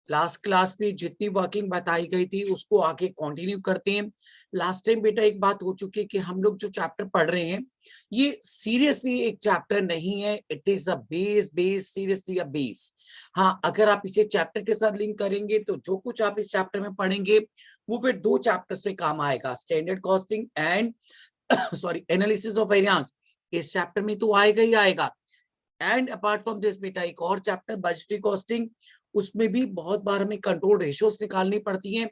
Last class में जितनी working बताई गई थी उसको आगे कंटिन्यू करते हैं। लास्ट टाइम बेटा एक बात हो चुकी है कि हम लोग जो चैप्टर पढ़ रहे हैं ये सीरियसली एक चैप्टर नहीं है, it is a base seriously a base. हाँ, अगर आप इसे चैप्टर के साथ लिंक करेंगे तो जो कुछ आप इस चैप्टर में पढ़ेंगे वो फिर दो चैप्टर्स में काम आएगा, standard costing and sorry analysis of variance. इस चैप्टर में तो आएगा ही आएगा। एंड अपार्ट फ्रॉम दिस बेटा एक और चैप्टर बजटरी कॉस्टिंग, उसमें भी बहुत बार हमें कंट्रोल रेशियोज निकालनी पड़ती हैं।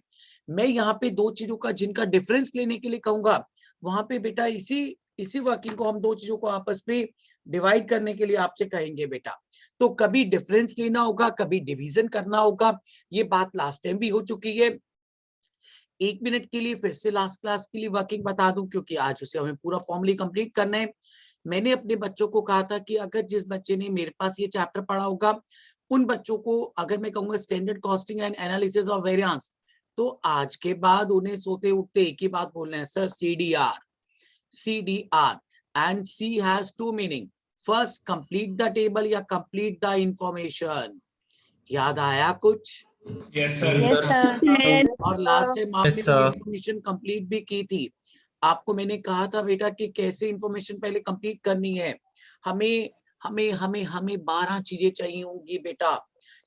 मैं यहाँ पे दो चीजों का जिनका डिफरेंस लेने के लिए कहूंगा, वहां पे बेटा इसी इसी वर्किंग को हम दो चीजों को आपस में डिवाइड करने के लिए आपसे कहेंगे बेटा। तो कभी डिफरेंस लेना होगा, कभी डिवीजन करना होगा। ये बात लास्ट टाइम भी हो चुकी है। 1 मिनट के लिए फिर से लास्ट क्लास के लिए वर्किंग बता दूं, क्योंकि आज उसे हमें पूरा फॉर्मली कंप्लीट करना है। मैंने अपने बच्चों को कहा था कि अगर जिस बच्चे ने मेरे पास ये चैप्टर पढ़ा होगा उन बच्चों को अगर मैं कहूंगा standard costing and analysis of variance, तो आज के बाद उन्हें सोते उठते एक ही बात बोलना है, sir CDR and C has two meaning, first complete the table या कंप्लीट द इंफॉर्मेशन। याद आया कुछ? Yes sir. Yes sir. और लास्ट टाइम आपने Yes, वो sir. इंफॉर्मेशन कंप्लीट भी की थी। आपको मैंने कहा था बेटा कि कैसे इंफॉर्मेशन पहले कंप्लीट करनी है। हमें हमें हमें हमें 12 चीजें चाहिए होंगी बेटा।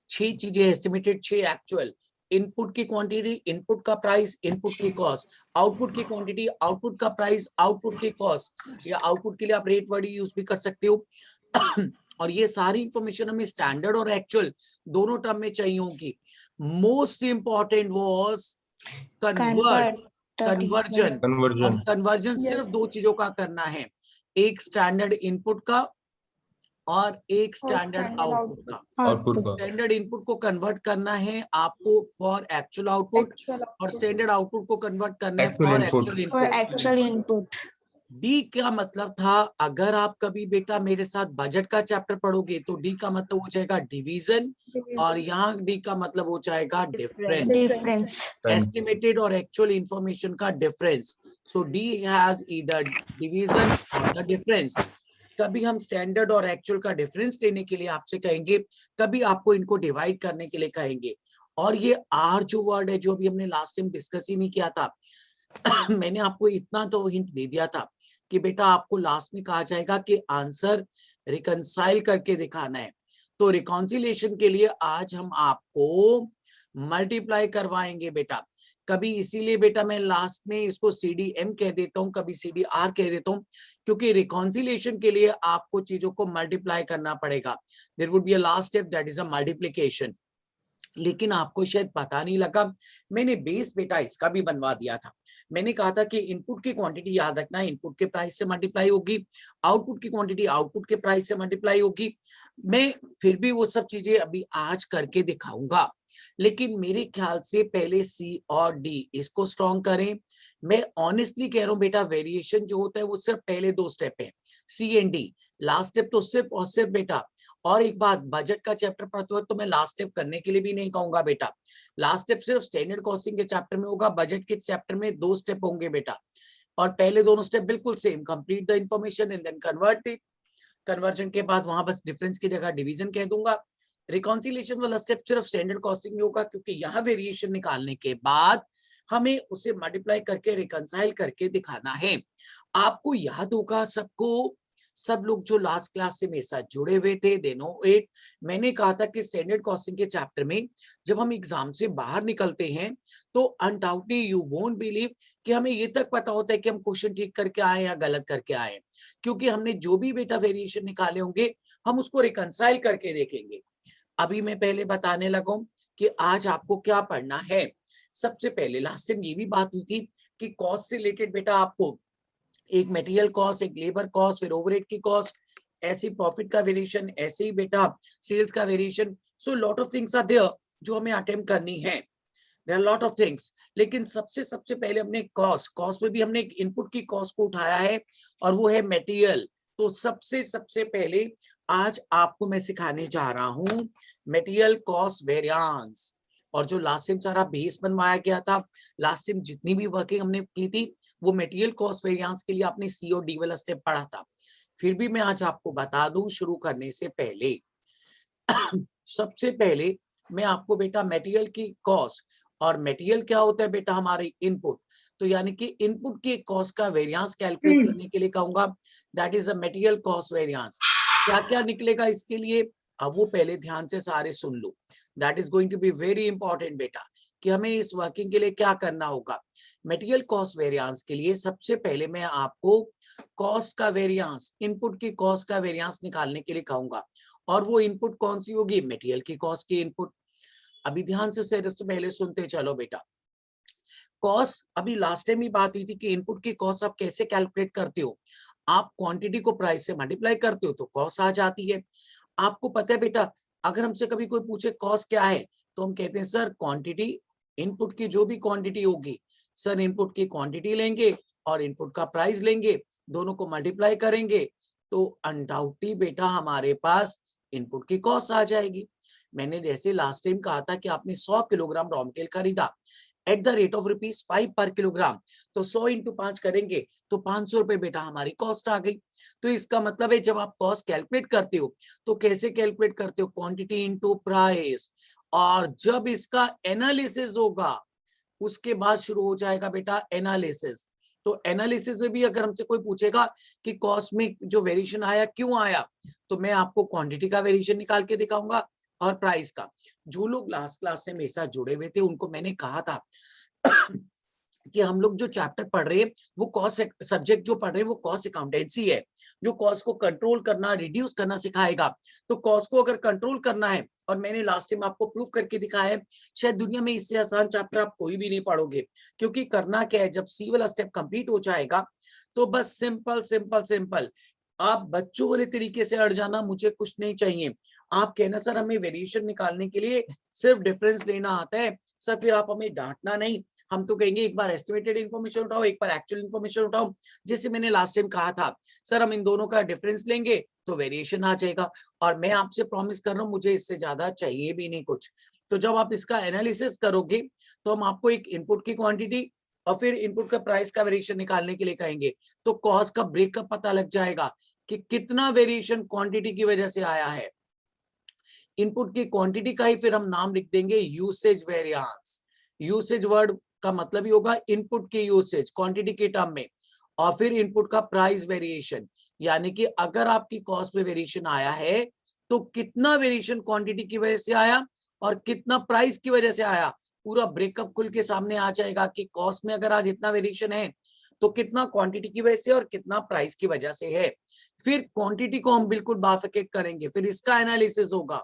6 चीजें एस्टिमेटेड, 6 एक्चुअल। इनपुट की क्वांटिटी, इनपुट का प्राइस, इनपुट की कॉस्ट। आउटपुट की क्वांटिटी, आउटपुट का प्राइस, आउटपुट की कॉस्ट, या आउटपुट के लिए आप रेट वर्ड यूज भी कर सकते हो। और ये सारी इंफॉर्मेशन हमें स्टैंडर्ड और एक्चुअल दोनों टर्म में चाहिए होगी। Most important was conversion. और कन्वर्जन सिर्फ दो चीजों का करना है, एक स्टैंडर्ड इनपुट का और एक स्टैंडर्ड आउटपुट का। आउटपुट का। स्टैंडर्ड इनपुट को कन्वर्ट करना है आपको फॉर एक्चुअल आउटपुट, और स्टैंडर्ड आउटपुट को कन्वर्ट करना है Actual for input. Actual for input. Actual input. D का मतलब था, अगर आप कभी बेटा मेरे साथ बजट का चैप्टर पढ़ोगे तो डी का मतलब हो जाएगा डिवीजन, और यहाँ डी का मतलब हो जाएगा डिफरेंस, डिफरेंस। एस्टिमेटेड और एक्चुअल इंफॉर्मेशन का difference. So D has either division और द डिफरेंस। कभी हम स्टैंडर्ड और एक्चुअल का डिफरेंस लेने के लिए आपसे कहेंगे, कभी आपको इनको डिवाइड करने के लिए कहेंगे। और ये आर जो वर्ड है, जो अभी हमने लास्ट टाइम डिस्कस ही नहीं किया था, मैंने आपको इतना तो हिंट दे दिया था कि बेटा आपको लास्ट में कहा जाएगा कि आंसर रिकंसाइल करके दिखाना है। तो रिकॉन्सिलेशन के लिए आज हम आपको मल्टीप्लाई करवाएंगे बेटा। कभी इसीलिए बेटा मैं लास्ट में इसको CDM कह देता हूँ, कभी CDR कह देता हूँ, क्योंकि रिकॉन्सिलेशन के लिए आपको चीजों को मल्टीप्लाई करना पड़ेगा। There would be a last step, that is a multiplication. लेकिन आपको शायद पता नहीं लगा, मैंने बेस बेटा इसका भी बनवा दिया था। मैंने कहा था कि इनपुट की क्वांटिटी याद रखना इनपुट के प्राइस से मल्टीप्लाई होगी, आउटपुट की क्वांटिटी आउटपुट के प्राइस से मल्टीप्लाई होगी। मैं फिर भी वो सब चीजें अभी आज करके दिखाऊंगा, लेकिन मेरे ख्याल से पहले सी और डी इसको स्ट्रॉन्ग करें। मैं ऑनेस्टली कह रहा हूँ बेटा, वेरिएशन जो होता है वो सिर्फ पहले 2 स्टेप है, सी एंड डी। लास्ट स्टेप तो सिर्फ और सिर्फ बेटा, और एक बात, बजट का चैप्टर पढ़ते वक्त तो मैं लास्ट स्टेप करने के लिए भी नहीं कहूंगा बेटा। लास्ट स्टेप सिर्फ स्टैंडर्ड कॉस्टिंग के चैप्टर में होगा, बजट के चैप्टर में 2 स्टेप होंगे बेटा। और पहले दोनों स्टेप बिल्कुल same, complete the information and then convert it. Conversion के बाद वहां बस डिफरेंस की जगह डिवीजन कह दूंगा। रिकॉन्सिलेशन वाला स्टेप सिर्फ स्टैंडर्ड कॉस्टिंग में होगा, क्योंकि यहाँ वेरिएशन निकालने के बाद हमें उसे मल्टीप्लाई करके रिकंसाइल करके दिखाना है। आपको याद होगा सबको, सब लोग जो लास्ट क्लास से मेरे साथ जुड़े हुए थे, दे नो इट। मैंने कहा था कि स्टैंडर्ड कॉस्टिंग के चैप्टर में जब हम एग्जाम से बाहर निकलते हैं तो अनडाउटली यू वोंट बिलीव कि हमें ये तक पता होता है कि हम क्वेश्चन ठीक करके आए या गलत करके आए, क्योंकि हमने जो भी बेटा वेरिएशन निकाले होंगे हम उसको रिकंसाइल करके देखेंगे। अभी मैं पहले बताने लगा कि आज आपको क्या पढ़ना है। सबसे पहले लास्ट टाइम ये भी बात हुई थी कि कॉस्ट से रिलेटेड बेटा आपको एक मटेरियल कॉस्ट, एक लेबर कॉस्ट, फिर ओवरहेड की कॉस्ट, ऐसी प्रॉफिट का वेरिएशन, ऐसे ही बेटा सेल्स का variation. So lot of things are there जो हमें अटेम्प्ट करनी है, there are lot of things. लेकिन सबसे पहले हमने कॉस्ट में भी हमने एक इनपुट की कॉस्ट को उठाया है और वो है मटेरियल। तो सबसे पहले आज आपको मैं सिखाने जा रहा हूँ मटेरियल कॉस्ट वेरिएंस। और जो लास्ट टाइम सारा बेस बनवाया गया था, लास्ट टाइम जितनी भी वर्किंग हमने की थी वो मटेरियल कॉस्ट वेरिएंस के लिए आपने सी और डी वाला स्टेप पढ़ा था। फिर भी मैं आज आपको बता दूं शुरू करने से पहले सबसे पहले मैं आपको बेटा मटेरियल की कॉस्ट, और मटेरियल क्या होता है बेटा हमारे इनपुट, तो यानी कि इनपुट की कॉस्ट का वेरिएंस कैलकुलेट करने के लिए कहूंगा, that is a material cost variance. क्या क्या निकलेगा इसके लिए, अब वो पहले ध्यान से सारे सुन लो, that is going to be very important बेटा, कि हमें इस वर्किंग के लिए क्या करना होगा। मटेरियल कॉस्ट वेरिएंस के लिए सबसे पहले मैं आपको कॉस्ट का वेरिएंस, इनपुट की कॉस्ट का वेरिएंस निकालने के लिए कहूंगा, और वो इनपुट कौन सी होगी, मटेरियल की कॉस्ट की इनपुट। अभी ध्यान से पहले सुनते चलो बेटा। कॉस्ट, अभी लास्ट टाइम ही बात हुई थी कि इनपुट की कॉस्ट आप कैसे कैलकुलेट करते हो, आप क्वांटिटी को प्राइस से मल्टीप्लाई करते हो तो कॉस्ट आ जाती है। आपको पता है बेटा, अगर हमसे कभी कोई पूछे कॉस्ट क्या है, तो हम कहते हैं सर क्वांटिटी, इनपुट की जो भी क्वांटिटी होगी, सर इनपुट की क्वांटिटी लेंगे और इनपुट का प्राइस लेंगे, दोनों को मल्टीप्लाई करेंगे, तो अनडाउटली बेटा हमारे पास इनपुट की कॉस्ट आ जाएगी। मैंने जैसे लास्ट टाइम कहा था कि आपने 100 किलोग्राम रॉ मटेरियल खरीदा एट द रेट ऑफ ₹5 पर किलोग्राम, तो 100 इंटू 5 करेंगे तो 500 रुपए बेटा हमारी कॉस्ट आ गई। तो इसका मतलब है जब आप कॉस्ट कैलकुलेट करते हो तो कैसे कैलकुलेट करते हो, क्वांटिटी इंटू प्राइस, और जब इसका एनालिसिस होगा उसके बाद शुरू हो जाएगा बेटा एनालिसिस। तो एनालिसिस में भी अगर हमसे कोई पूछेगा कि कॉस्ट में जो वेरिएशन आया क्यों आया, तो मैं आपको क्वांटिटी का वेरिएशन निकाल के दिखाऊंगा और प्राइस का। जो लोग लास्ट क्लास से मेरे साथ जुड़े हुए थे उनको मैंने कहा था कि हम लोग जो चैप्टर पढ़ रहे हैं वो कॉस्ट सब्जेक्ट जो पढ़ रहे हैं वो कॉस्ट अकाउंटेंसी है, जो कॉस्ट को कंट्रोल करना, रिड्यूस करना सिखाएगा। तो कॉस्ट को अगर कंट्रोल करना है, और मैंने लास्ट टाइम आपको प्रूफ करके दिखाया है, शायद दुनिया में इससे आसान चैप्टर आप कोई भी नहीं पढ़ोगे। क्योंकि करना क्या है, जब सी वाला स्टेप कंप्लीट हो जाएगा तो बस सिंपल सिंपल सिंपल आप बच्चों वाले तरीके से अड़ जाना, मुझे कुछ नहीं चाहिए। आप कहना सर हमें वेरिएशन निकालने के लिए सिर्फ डिफरेंस लेना आता है, सर फिर आप हमें डांटना नहीं। हम तो कहेंगे एक बार एस्टिमेटेड इन्फॉर्मेशन उठाओ, एक बार एक्चुअल इन्फॉर्मेशन उठाओ। जैसे मैंने लास्ट टाइम कहा था, सर हम इन दोनों का डिफरेंस लेंगे तो वेरिएशन आ जाएगा, और मैं आपसे प्रॉमिस कर रहा हूँ मुझे इससे ज्यादा चाहिए भी नहीं कुछ। तो जब आप इसका एनालिसिस करोगे तो हम आपको एक इनपुट की क्वांटिटी और फिर इनपुट का प्राइस का वेरिएशन निकालने के लिए कहेंगे, तो कॉस्ट का ब्रेकअप पता लग जाएगा कि कितना वेरिएशन क्वांटिटी की वजह से आया है। इनपुट की क्वांटिटी का ही फिर हम नाम लिख देंगे यूसेज वेरिएंस। यूसेज वर्ड का मतलब ही होगा इनपुट की यूसेज क्वांटिटी के टर्म में, और फिर इनपुट का प्राइस वेरिएशन, यानी कि अगर आपकी कॉस्ट में वेरिएशन आया है तो कितना वेरिएशन क्वांटिटी की वजह से आया और कितना प्राइस की वजह से आया, पूरा ब्रेकअप खुल के सामने आ जाएगा कि कॉस्ट में अगर आज इतना वेरिएशन है तो कितना क्वांटिटी की वजह से और कितना प्राइस की वजह से है। फिर क्वांटिटी को हम बिल्कुल बाफिकेट करेंगे, फिर इसका एनालिसिस होगा,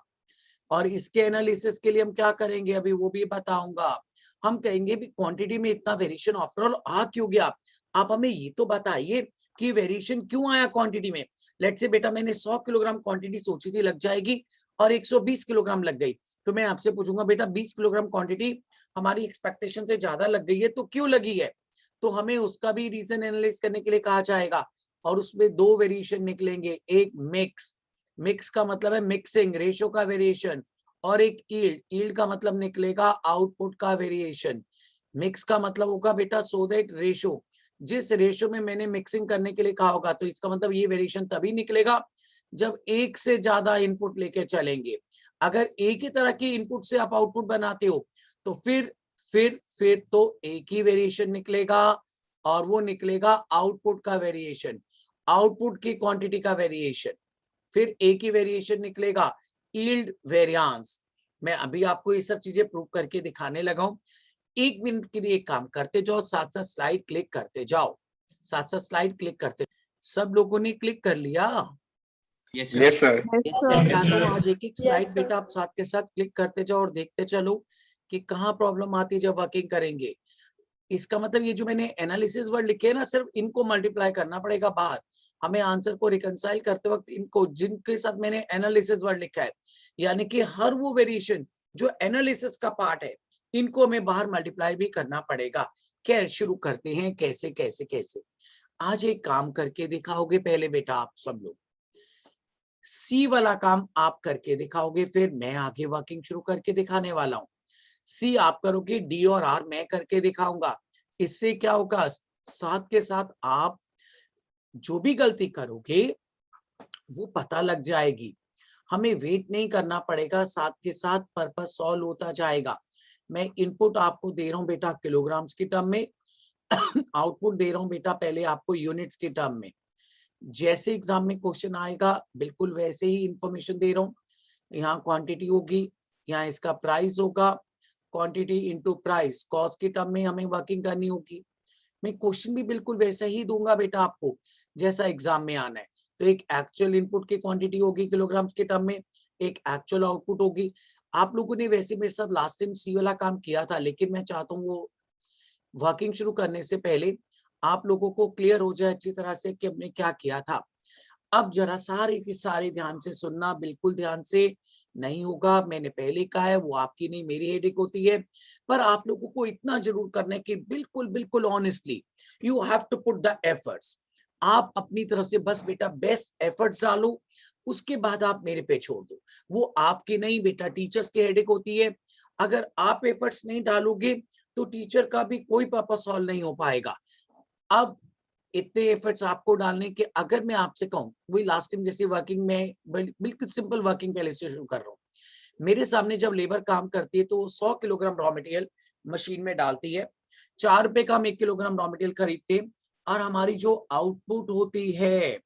और इसके एनालिसिस के लिए हम क्या करेंगे अभी वो भी बताऊंगा। हम कहेंगे भी क्वांटिटी में इतना वेरिएशन आफ्टर ऑल आ क्यों गया, आप हमें ये तो बताइए कि वेरिएशन क्यों आया क्वांटिटी में। लेट्स से बेटा मैंने 100 किलोग्राम क्वांटिटी सोची थी लग जाएगी और 120 किलोग्राम लग गई, तो मैं आपसे पूछूंगा बेटा 20 किलोग्राम क्वांटिटी हमारी एक्सपेक्टेशन से ज्यादा लग गई है तो क्यों लगी है, तो हमें उसका भी रीजन एनालाइज करने के लिए कहा जाएगा। और उसमें दो वेरिएशन निकलेंगे, एक मिक्स, मिक्स का मतलब है मिक्सिंग रेशो का वेरिएशन, और एक ईल्ड, ईल्ड का मतलब निकलेगा आउटपुट का वेरिएशन। मिक्स का मतलब होगा बेटा सो दैट रेशो, जिस रेशो में मैंने मिक्सिंग करने के लिए कहा होगा, तो इसका मतलब ये वेरिएशन तभी निकलेगा जब एक से ज्यादा इनपुट लेके चलेंगे। अगर एक ही तरह की इनपुट से आप आउटपुट बनाते हो तो फिर तो एक ही वेरिएशन निकलेगा, और वो निकलेगा आउटपुट का वेरिएशन, आउटपुट की क्वांटिटी का वेरिएशन। फिर एक ही वेरिएशन निकलेगा यील्ड वेरिएंस। मैं अभी आपको ये सब चीजें प्रूव करके दिखाने लगा हूं। 1 मिनट के लिए एक काम करते जाओ, साथ साथ स्लाइड क्लिक करते जाओ, साथ साथ स्लाइड क्लिक करते। सब लोगों ने क्लिक कर लिया? Yes yes sir. मैं चाहता हूँ आज एक एक स्लाइड बेटा आप साथ के साथ क्लिक करते जाओ और देखते चलो कि कहाँ प्रॉब्लम आती है जब वर्किंग करेंगे। इसका मतलब ये जो मैंने एनालिसिस वर्ड लिखे हैं ना, सिर्फ इनको मल्टीप्लाई करना पड़ेगा बाहर। हमें आंसर को रिकंसाइल करते वक्त इनको जिनके साथ मैंने एनालिसिस वर्ड लिखा है, यानी कि हर वो वेरिएशन जो एनालिसिस का पार्ट है, इनको हमें बाहर मल्टीप्लाई भी करना पड़ेगा। खैर शुरू करते हैं कैसे कैसे कैसे। आज एक काम करके दिखाओगे पहले बेटा आप सब लोग, सी वाला काम आप करके दिखाओगे, फिर मैं आगे वर्किंग शुरू करके दिखाने वाला हूं। सी आप करोगे, डी और आर मैं करके दिखाऊंगा। इससे क्या होगा, साथ के साथ आप जो भी गलती करोगे वो पता लग जाएगी। हमें वेट नहीं करना पड़ेगा, साथ के साथ पर्पस सॉल्व होता जाएगा। मैं इनपुट आपको दे रहा हूँ बेटा किलोग्राम्स की टर्म में, आउटपुट दे रहा हूँ बेटा पहले आपको यूनिट्स की टर्म में। जैसे एग्जाम में क्वेश्चन आएगा बिल्कुल वैसे ही इंफॉर्मेशन दे रहा हूँ। यहाँ क्वांटिटी होगी, यहाँ इसका प्राइस होगा, क्वांटिटी इनटू प्राइस, कॉस्ट की टर्म में हमें वर्किंग करनी होगी। मैं क्वेश्चन भी बिल्कुल वैसा ही दूंगा बेटा आपको जैसा एग्जाम में आना है। तो एक एक्चुअल इनपुट की क्वांटिटी होगी किलोग्राम्स के टर्म में, एक एक्चुअल आउटपुट होगी। आप लोगों ने वैसे मेरे साथ लास्ट टाइम सी वाला काम किया था, लेकिन मैं चाहता हूँ वो वर्किंग शुरू करने से पहले आप लोगों को क्लियर हो जाए अच्छी तरह से कि हमने क्या किया था। अब जरा सारे की सारी ध्यान से सुनना, बिल्कुल ध्यान से नहीं होगा, मैंने पहले कहा है वो आपकी नहीं मेरी हेडेक होती है, पर आप लोगों को इतना जरूर करना है कि बिल्कुल बिल्कुल honestly you have to put the efforts. आप अपनी तरफ से बस बेटा बेस्ट एफर्ट्स डालो, उसके बाद आप मेरे पे छोड़ दो। वो आपके नहीं बेटा टीचर्स की हेडेक होती है। अगर आप एफर्ट्स नहीं डालोगे तो टीचर का भी कोई पर्पस सॉल्व नहीं हो पाएगा। अब इतने एफर्ट्स आपको डालने के, अगर मैं आपसे कहूं वही लास्ट टाइम जैसे वर्किंग में बिल्कुल सिंपल वर्किंग पहले से शुरू कर रहा हूँ। मेरे सामने जब लेबर काम करती है तो 100 किलोग्राम रॉ मटेरियल मशीन में डालती है, 4 रुपए का हम 1 किलोग्राम रॉ मटेरियल खरीदते हैं, और हमारी जो आउटपुट होती है,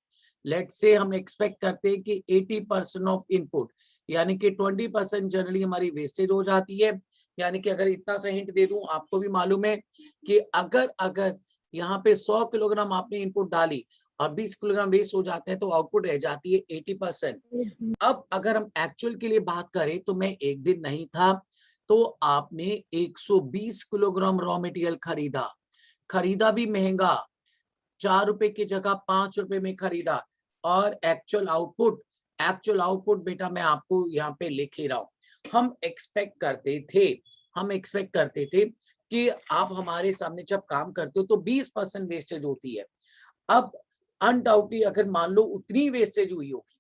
लेट से हम एक्सपेक्ट करते हैं कि 80% ऑफ इनपुट, यानी कि 20% जनरली हमारी वेस्टेज हो जाती है। यानी कि अगर इतना सा हिंट दे दूं, आपको भी मालूम है कि अगर अगर यहाँ पे 100 किलोग्राम आपने इनपुट डाली और 20 किलोग्राम वेस्ट हो जाते हैं तो आउटपुट रह जाती है 80%। अब अगर हम एक्चुअल के लिए बात करें तो मैं एक दिन नहीं था, तो आपने 120 किलोग्राम रॉ मटेरियल खरीदा, खरीदा भी महंगा, 4 रुपए की जगह 5 रुपए में खरीदा, और एक्चुअल आउटपुट बेटा मैं आपको यहाँ पे लिख ही रहा हूँ। हम एक्सपेक्ट करते थे कि आप हमारे सामने जब काम करते हो तो 20% वेस्टेज होती है। अब अनडाउटली अगर मान लो उतनी वेस्टेज हुई होगी,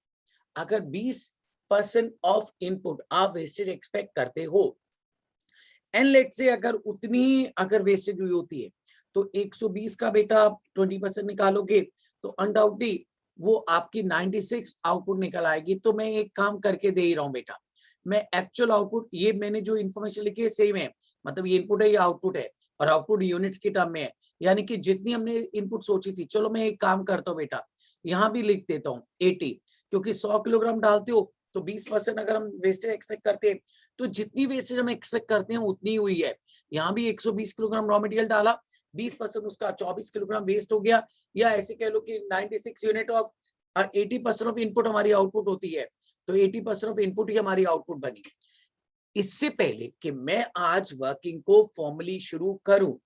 अगर 20% ऑफ इनपुट आप वेस्टेज एक्सपेक्ट करते हो, एंड लेट से अगर उतनी अगर वेस्टेज हुई होती है तो 120 का बेटा आप 20% निकालोगे तो अनडाउटली वो आपकी 96 आउटपुट निकल आएगी। तो मैं एक काम करके दे ही रहा हूँ बेटा, मैं एक्चुअल आउटपुट, ये मैंने जो इन्फॉर्मेशन लिखी है सेम है, मतलब ये इनपुट है ये आउटपुट है, और आउटपुट यूनिट्स की टर्म में है, यानी कि जितनी हमने इनपुट सोची थी। चलो मैं एक काम करता हूँ बेटा, यहाँ भी लिख देता हूँ 80, क्योंकि 100 किलोग्राम डालते हो तो 20% अगर हम वेस्टेज एक्सपेक्ट करते हैं तो जितनी वेस्टेज हम एक्सपेक्ट करते हैं उतनी हुई है। यहाँ भी 120 किलोग्राम रॉ मटेरियल डाला, 20% उसका 24 किलोग्राम वेस्ट हो गया, या ऐसे कह लो कि 96 यूनिट ऑफ 80% ऑफ इनपुट हमारी आउटपुट होती है, तो 80% ऑफ इनपुट ही हमारी आउटपुट बनी। इससे पहले कि मैं आज वर्किंग को फॉर्मली शुरू करूं,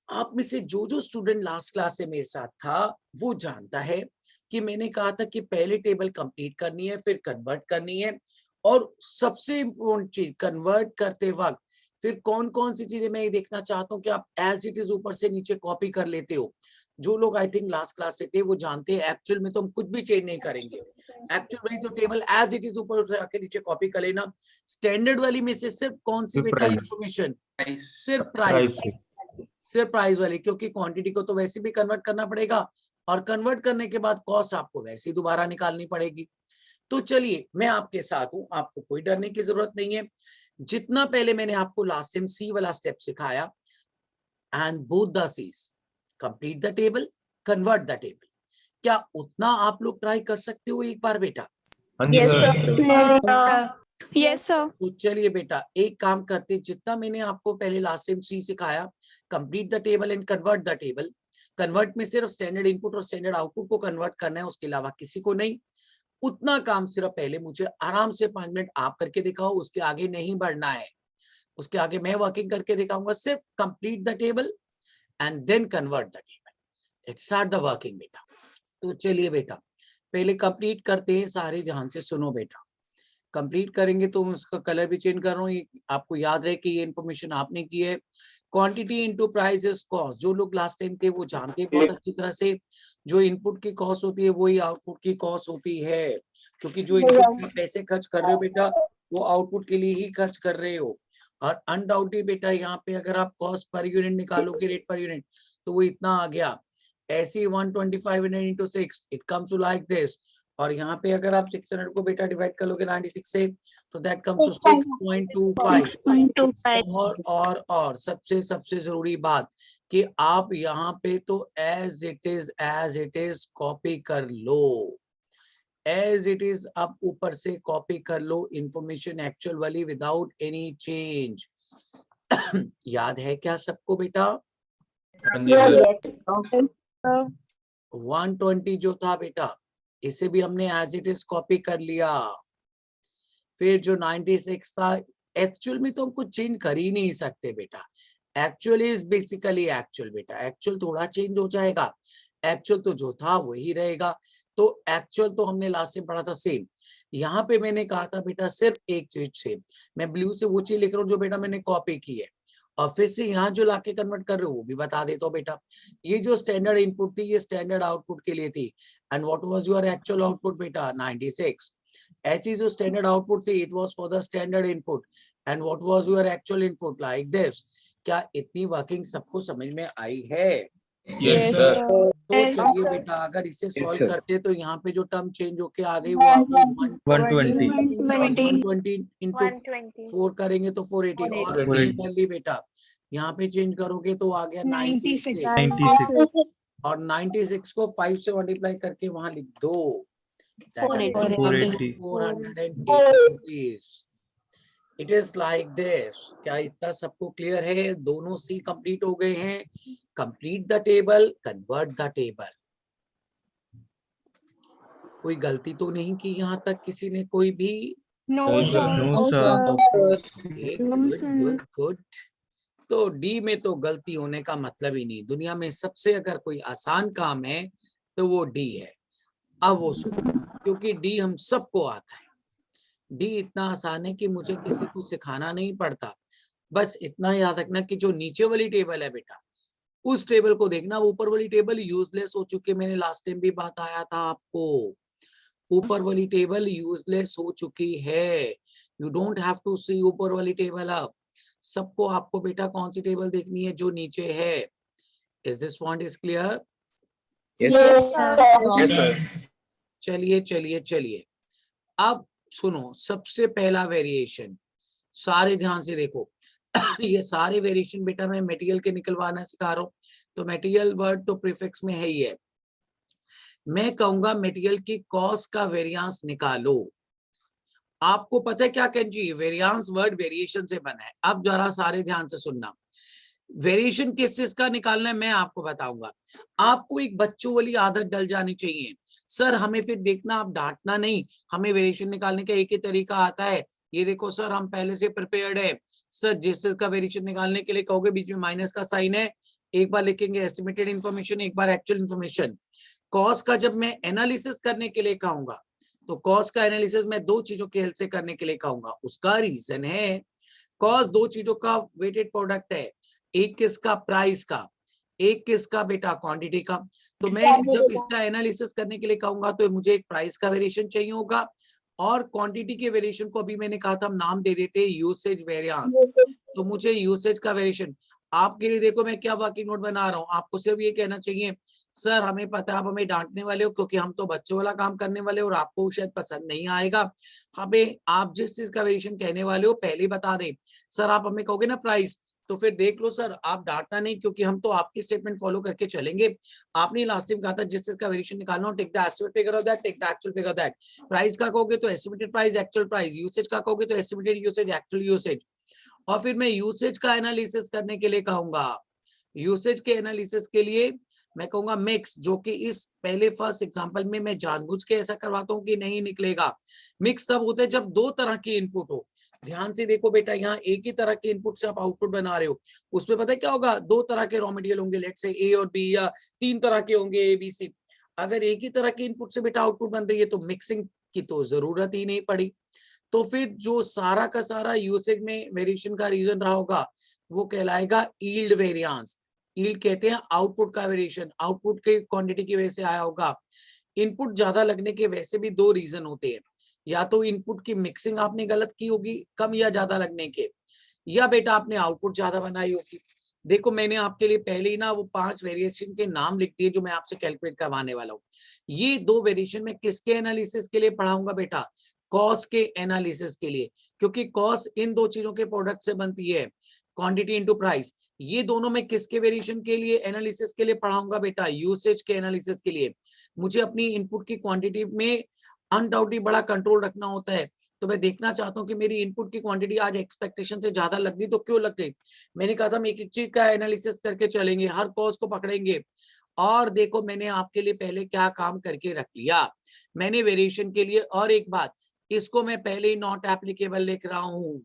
आप में से जो जो स्टूडेंट लास्ट क्लास से मेरे साथ था वो जानता है कि मैंने कहा था कि पहले टेबल कंप्लीट करनी है, फिर कन्वर्ट करनी है, और सबसे इम्पोर्टेंट चीज कन्वर्ट करते वक्त फिर कौन कौन सी चीजें मैं ये देखना चाहता हूँ कि आप एज इट इज ऊपर से नीचे कॉपी कर लेते हो। जो लोग आई थिंक लास्ट क्लास में थे वो जानते हैं एक्चुअल में तो हम कुछ भी चेंज नहीं करेंगे, एक्चुअल वाली तो टेबल एज इट इज ऊपर से आके नीचे कॉपी कर लेना। स्टैंडर्ड वाली में से सिर्फ कौन सी बेटा इंफॉर्मेशन, सिर्फ प्राइस, सिर्फ प्राइस वाली, क्योंकि क्वांटिटी को तो वैसे भी कन्वर्ट करना पड़ेगा, और कन्वर्ट करने के बाद कॉस्ट आपको वैसे ही दोबारा निकालनी पड़ेगी। तो चलिए मैं आपके साथ हूं, आपको कोई डरने की जरूरत नहीं है। जितना पहले मैंने आपको लास्ट टाइम सी वाला स्टेप सिखाया, and both the Cs, complete the table, convert the table, क्या उतना आप लोग ट्राई कर सकते हो एक बार बेटा? Yes sir. तो चलिए बेटा एक काम करते, जितना मैंने आपको पहले लास्ट टाइम सी सिखाया, complete the table and convert the table. Convert में सिर्फ स्टैंडर्ड इनपुट और स्टैंडर्ड आउटपुट को कन्वर्ट करना है, उसके अलावा किसी को नहीं। उतना काम सिर्फ पहले मुझे आराम से 5 मिनट आप करके दिखाओ, उसके आगे नहीं बढ़ना है, उसके आगे मैं वर्किंग करके दिखाऊंगा। सिर्फ complete the table and then convert the table, let's start the working बेटा। तो चलिए बेटा पहले कंप्लीट करते हैं, सारे ध्यान से सुनो बेटा। कंप्लीट करेंगे तो उसका कलर भी चेंज कर रहा हूँ, आपको याद रहे कि ये इन्फॉर्मेशन आपने की है। Quantity into price is cost, जो लोग लास्ट टाइम थे वो जानते हैं बहुत अच्छी तरह से, जो इनपुट की कॉस्ट होती है वही आउटपुट की कॉस्ट होती है, क्योंकि जो इनपुट में पैसे खर्च कर रहे हो बेटा वो आउटपुट के लिए ही खर्च कर रहे हो। और अनडाउटेड बेटा यहाँ पे अगर आप कॉस्ट पर यूनिट निकालोगे, रेट पर यूनिट, तो वो इतना आ गया। ऐसे 125 unit into 6 it comes to like this और यहाँ पे अगर आप 600 को बेटा डिवाइड कर लोगे 96 से तो दैट कम्स टू 6.25। 6.25 और सबसे जरूरी बात कि आप यहाँ पे तो एज इट इज कॉपी कर लो, एज इट इज आप ऊपर से कॉपी कर लो इंफॉर्मेशन एक्चुअल वाली विदाउट एनी चेंज। याद है क्या सबको बेटा? 120 जो था बेटा इसे भी हमने एज इट इज कॉपी कर लिया। फिर जो 96 था एक्चुअल में तो हम कुछ चेंज कर ही नहीं सकते बेटा, एक्चुअल इज बेसिकली एक्चुअल बेटा, एक्चुअल थोड़ा चेंज हो जाएगा, एक्चुअल तो जो था वही रहेगा। तो एक्चुअल तो हमने लास्ट में पढ़ा था सेम। यहाँ पे मैंने कहा था बेटा सिर्फ एक चीज सेम, मैं ब्लू से वो चीज लिख रहा हूँ जो बेटा मैंने कॉपी की है और फिर से यहाँ जो लाके कन्वर्ट कर रहे हो वो भी बता देता हूँ बेटा। ये जो स्टैंडर्ड इनपुट थी ये स्टैंडर्ड आउटपुट के लिए थी and what was your actual output बेटा 96। ऐसी जो स्टैंडर्ड आउटपुट थी it was for the standard input and what was your actual input like this. क्या इतनी वर्किंग सबको समझ में आई है? Yes sir. तो चलिए बेटा अगर इसे सॉल्व करते तो यहाँ पे जो टर्म चेंज होके आ गई वो आ गई 120 इंटू 4 करेंगे तो 480 और सिमिलरली बेटा यहाँ पे चेंज करोगे तो आ गया 96 और 96 को 5 से मल्टीप्लाई करके वहां लिख दो 480। It is like this. क्या इतना सबको क्लियर है? दोनों सी कंप्लीट हो गए हैं। Complete the table, convert the table. कोई गलती तो नहीं की यहाँ तक किसी ने कोई भी? No sir. Good good. तो डी में तो गलती होने का मतलब ही नहीं। दुनिया में सबसे अगर कोई आसान काम है तो वो डी है। अब वो सुनो, क्योंकि डी हम सबको आता है। डी इतना आसान है कि मुझे किसी को सिखाना नहीं पड़ता। बस इतना याद रखना कि जो नीचे वाली टेबल है बेटा उस टेबल को देखना, ऊपर वाली टेबल यूजलेस हो चुकी है। मैंने लास्ट टाइम भी बात आया था आपको, ऊपर वाली टेबल यूजलेस हो चुकी है। यू डोंट हैव टू सी ऊपर वाली टेबल। अब सबको आपको बेटा कौन सी टेबल देखनी है? जो नीचे है। Is this point is clear? Yes sir. चलिए चलिए चलिए अब सुनो, सबसे पहला वेरिएशन सारे ध्यान से देखो। ये सारे वेरिएशन बेटा मैं मटेरियल के निकलवाना सिखा रहा हूँ, तो मटेरियल वर्ड तो प्रीफिक्स में है ही है। मैं कहूंगा मटेरियल की कॉस्ट का वेरिएंस निकालो। आपको पता है क्या जी, वेरिएंस वर्ड वेरिएशन से बना है। अब जरा सारे ध्यान से सुनना, वेरिएशन किस चीज का निकालना है मैं आपको बताऊंगा। आपको एक बच्चों वाली आदत डल जानी चाहिए। सर हमें फिर देखना, आप डांटना नहीं, हमें वेरिएशन निकालने का एक ही तरीका आता है। ये देखो सर हम पहले से प्रिपेयर्ड है। सर जिस चीज का वेरिएशन निकालने के लिए कहोगे बीच में माइनस का साइन है, एक बार लिखेंगे एस्टिमेटेड इन्फॉर्मेशन, एक बार एक्चुअल इन्फॉर्मेशन। कॉस्ट का जब मैं एनालिसिस करने के लिए कहूंगा तो कॉस्ट का एनालिसिस मैं दो चीजों की हेल्प से करने के लिए कहूंगा। उसका रीजन है कॉस्ट दो चीजों का वेटेड प्रोडक्ट है, एक किसका? प्राइस का, एक किसका बेटा? क्वांटिटी का। तो मैं जब इसका एनालिसिस करने के लिए कहूंगा तो मुझे एक प्राइस का वेरिएशन चाहिए होगा और क्वांटिटी के वेरिएशन को अभी मैंने कहा था हम नाम दे देते हैं यूसेज वेरिएंस। तो मुझे यूसेज का वेरिएशन आपके लिए, देखो मैं क्या वर्किंग नोट बना रहा हूँ, आपको सिर्फ ये कहना चाहिए सर हमें पता है आप हमें डांटने वाले हो क्योंकि हम तो बच्चों वाला काम करने वाले और आपको शायद पसंद नहीं आएगा। हमें आप जिस चीज का वेरिएशन कहने वाले हो पहले बता दें। सर आप हमें कहोगे ना प्राइस, तो फिर देख लो सर आप डांटना नहीं क्योंकि हम तो आपकी स्टेटमेंट फॉलो करके चलेंगे। आपने लास्ट टाइम कहा था जिस चीज का वेरिएशन निकालना हो take the estimate figure of that, take the actual figure of that. Price का कहोगे तो estimated price actual price, usage का कहोगे तो एस्टिमेटेड यूसेज एक्चुअल यूसेज। और फिर मैं यूसेज का एनालिसिस करने के लिए कहूंगा। यूसेज के एनालिसिस के लिए मैं कहूंगा मिक्स, जो कि इस पहले फर्स्ट एग्जांपल में मैं जानबूझ के ऐसा करवाता हूँ कि नहीं निकलेगा। मिक्स तब होता है जब दो तरह की इनपुट हो। ध्यान से देखो बेटा, यहाँ एक ही तरह के इनपुट से आप आउटपुट बना रहे हो, उसमें पता है क्या होगा? दो तरह के रॉ मटेरियल होंगे, लेट्स से ए और बी, या तीन तरह के होंगे ए बी सी। अगर एक ही तरह के इनपुट से बेटा आउटपुट बन रही है तो मिक्सिंग की तो जरूरत ही नहीं पड़ी। तो फिर जो सारा का सारा यूसेज में वेरिएशन का रीजन रहा होगा वो कहलाएगा यील्ड वेरिएंस। यील्ड कहते हैं आउटपुट का वेरिएशन, आउटपुट के क्वांटिटी की वजह से आया होगा। इनपुट ज्यादा लगने के वैसे भी दो रीजन होते हैं, या तो इनपुट की मिक्सिंग आपने गलत की होगी कम या ज्यादा लगने के, या बेटा आपने आउटपुट ज्यादा बनाई होगी। देखो मैंने आपके लिए पहले ही ना वो 5 वेरिएशन के नाम लिख दिए जो मैं आपसे कैलकुलेट करवाने वाला हूँ। ये 2 वेरिएशन में किसके एनालिसिस के लिए पढ़ाऊंगा बेटा? कॉस्ट के एनालिसिस के लिए, क्योंकि कॉस्ट इन 2 चीजों के प्रोडक्ट से बनती है, क्वांटिटी इनटू प्राइस। ये दोनों में किसके वेरिएशन के लिए एनालिसिस के लिए पढ़ाऊंगा बेटा? यूसेज के एनालिसिस के लिए। मुझे अपनी इनपुट की क्वांटिटी में अनडाउटली बड़ा कंट्रोल रखना होता है, तो मैं देखना चाहता हूँ कि मेरी इनपुट की क्वांटिटी आज एक्सपेक्टेशन से ज्यादा लग गई तो क्यों लग गई। मैंने कहा था हम एक एक चीज का एनालिसिस करके चलेंगे, हर कॉज को पकड़ेंगे। और देखो मैंने आपके लिए पहले क्या काम करके रख लिया, मैंने वेरिएशन के लिए। और एक बात, इसको मैं पहले ही नॉट एप्लीकेबल लिख रहा हूं,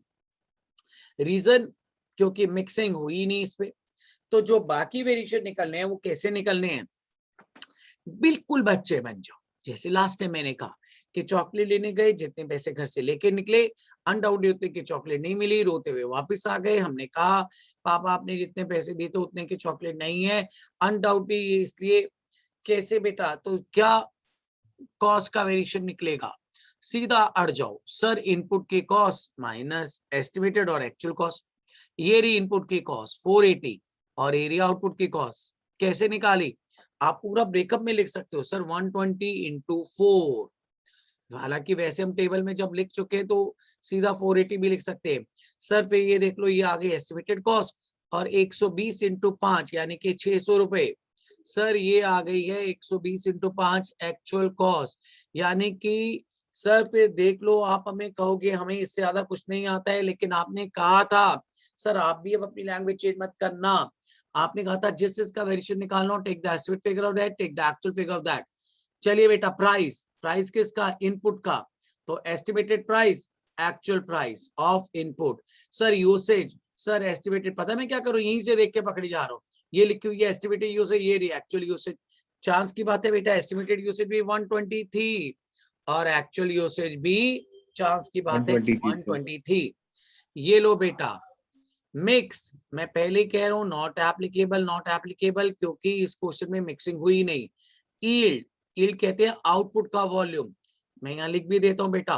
रीजन क्योंकि मिक्सिंग हुई नहीं इस पे। तो जो बाकी वेरिएशन निकलने हैं वो कैसे निकलने हैं? बिल्कुल बच्चे बन जाओ, जैसे लास्ट टाइम मैंने कहा कि चॉकलेट लेने गए, जितने पैसे घर से लेके निकले, अनडाउटली होते कि चॉकलेट नहीं मिली, रोते हुए वापस आ गए। हमने कहा पापा आपने जितने पैसे दिए थे उतने की चॉकलेट नहीं है, अनडाउटली इसलिए। कैसे बेटा? तो क्या कॉस्ट का वेरिएशन निकलेगा? सीधा अड़ जाओ सर, इनपुट की कॉस्ट माइनस एस्टिमेटेड और एक्चुअल कॉस्ट। ये रही इनपुट की कॉस्ट 480 और एरिया आउटपुट की कॉस्ट कैसे निकाली? आप पूरा ब्रेकअप में लिख सकते हो सर, 120 इंटू 4। हालांकि वैसे हम टेबल में जब लिख चुके हैं तो सीधा 480 भी लिख सकते हैं सर। फिर ये देख लो, ये आ गई एस्टिमेटेड कॉस्ट और 120 इंटू 5 यानी कि 600 रुपए। सर ये आ गई है 120 इंटू 5 एक्चुअल कॉस्ट, यानी कि सर फिर देख लो, आप हमें कहोगे हमें इससे ज्यादा कुछ नहीं आता है, लेकिन आपने कहा था सर, आप भी अब अपनी लैंग्वेज चेंज मत करना। आपने कहा था जिस चीज का वेरिएशन निकालना हो, take the estimate figure of that, take the actual figure of that. चलिए बेटा, प्राइस, प्राइस किसका? इनपुट का। तो estimated price, actual price of input. Sir usage, sir estimated, पता है मैं क्या करूं, यहीं से देख के पकड़ी जा रहा हूँ। ये लिखी हुई है एस्टिमेटेड यूसेज, ये रही एक्चुअल यूसेज। चांस की बात है बेटा, एस्टिमेटेड यूसेज भी 120 थी और एक्चुअल यूसेज भी चांस की बात है 120 थी। ये लो बेटा, मिक्स, मैं पहले ही कह रहा हूं नॉट एप्लीकेबल, नॉट एप्लीकेबल क्योंकि इस क्वेश्चन में मिक्सिंग हुई नहीं। यील्ड, यील्ड कहते हैं आउटपुट का वॉल्यूम, मैं यहाँ लिख भी देता हूँ बेटा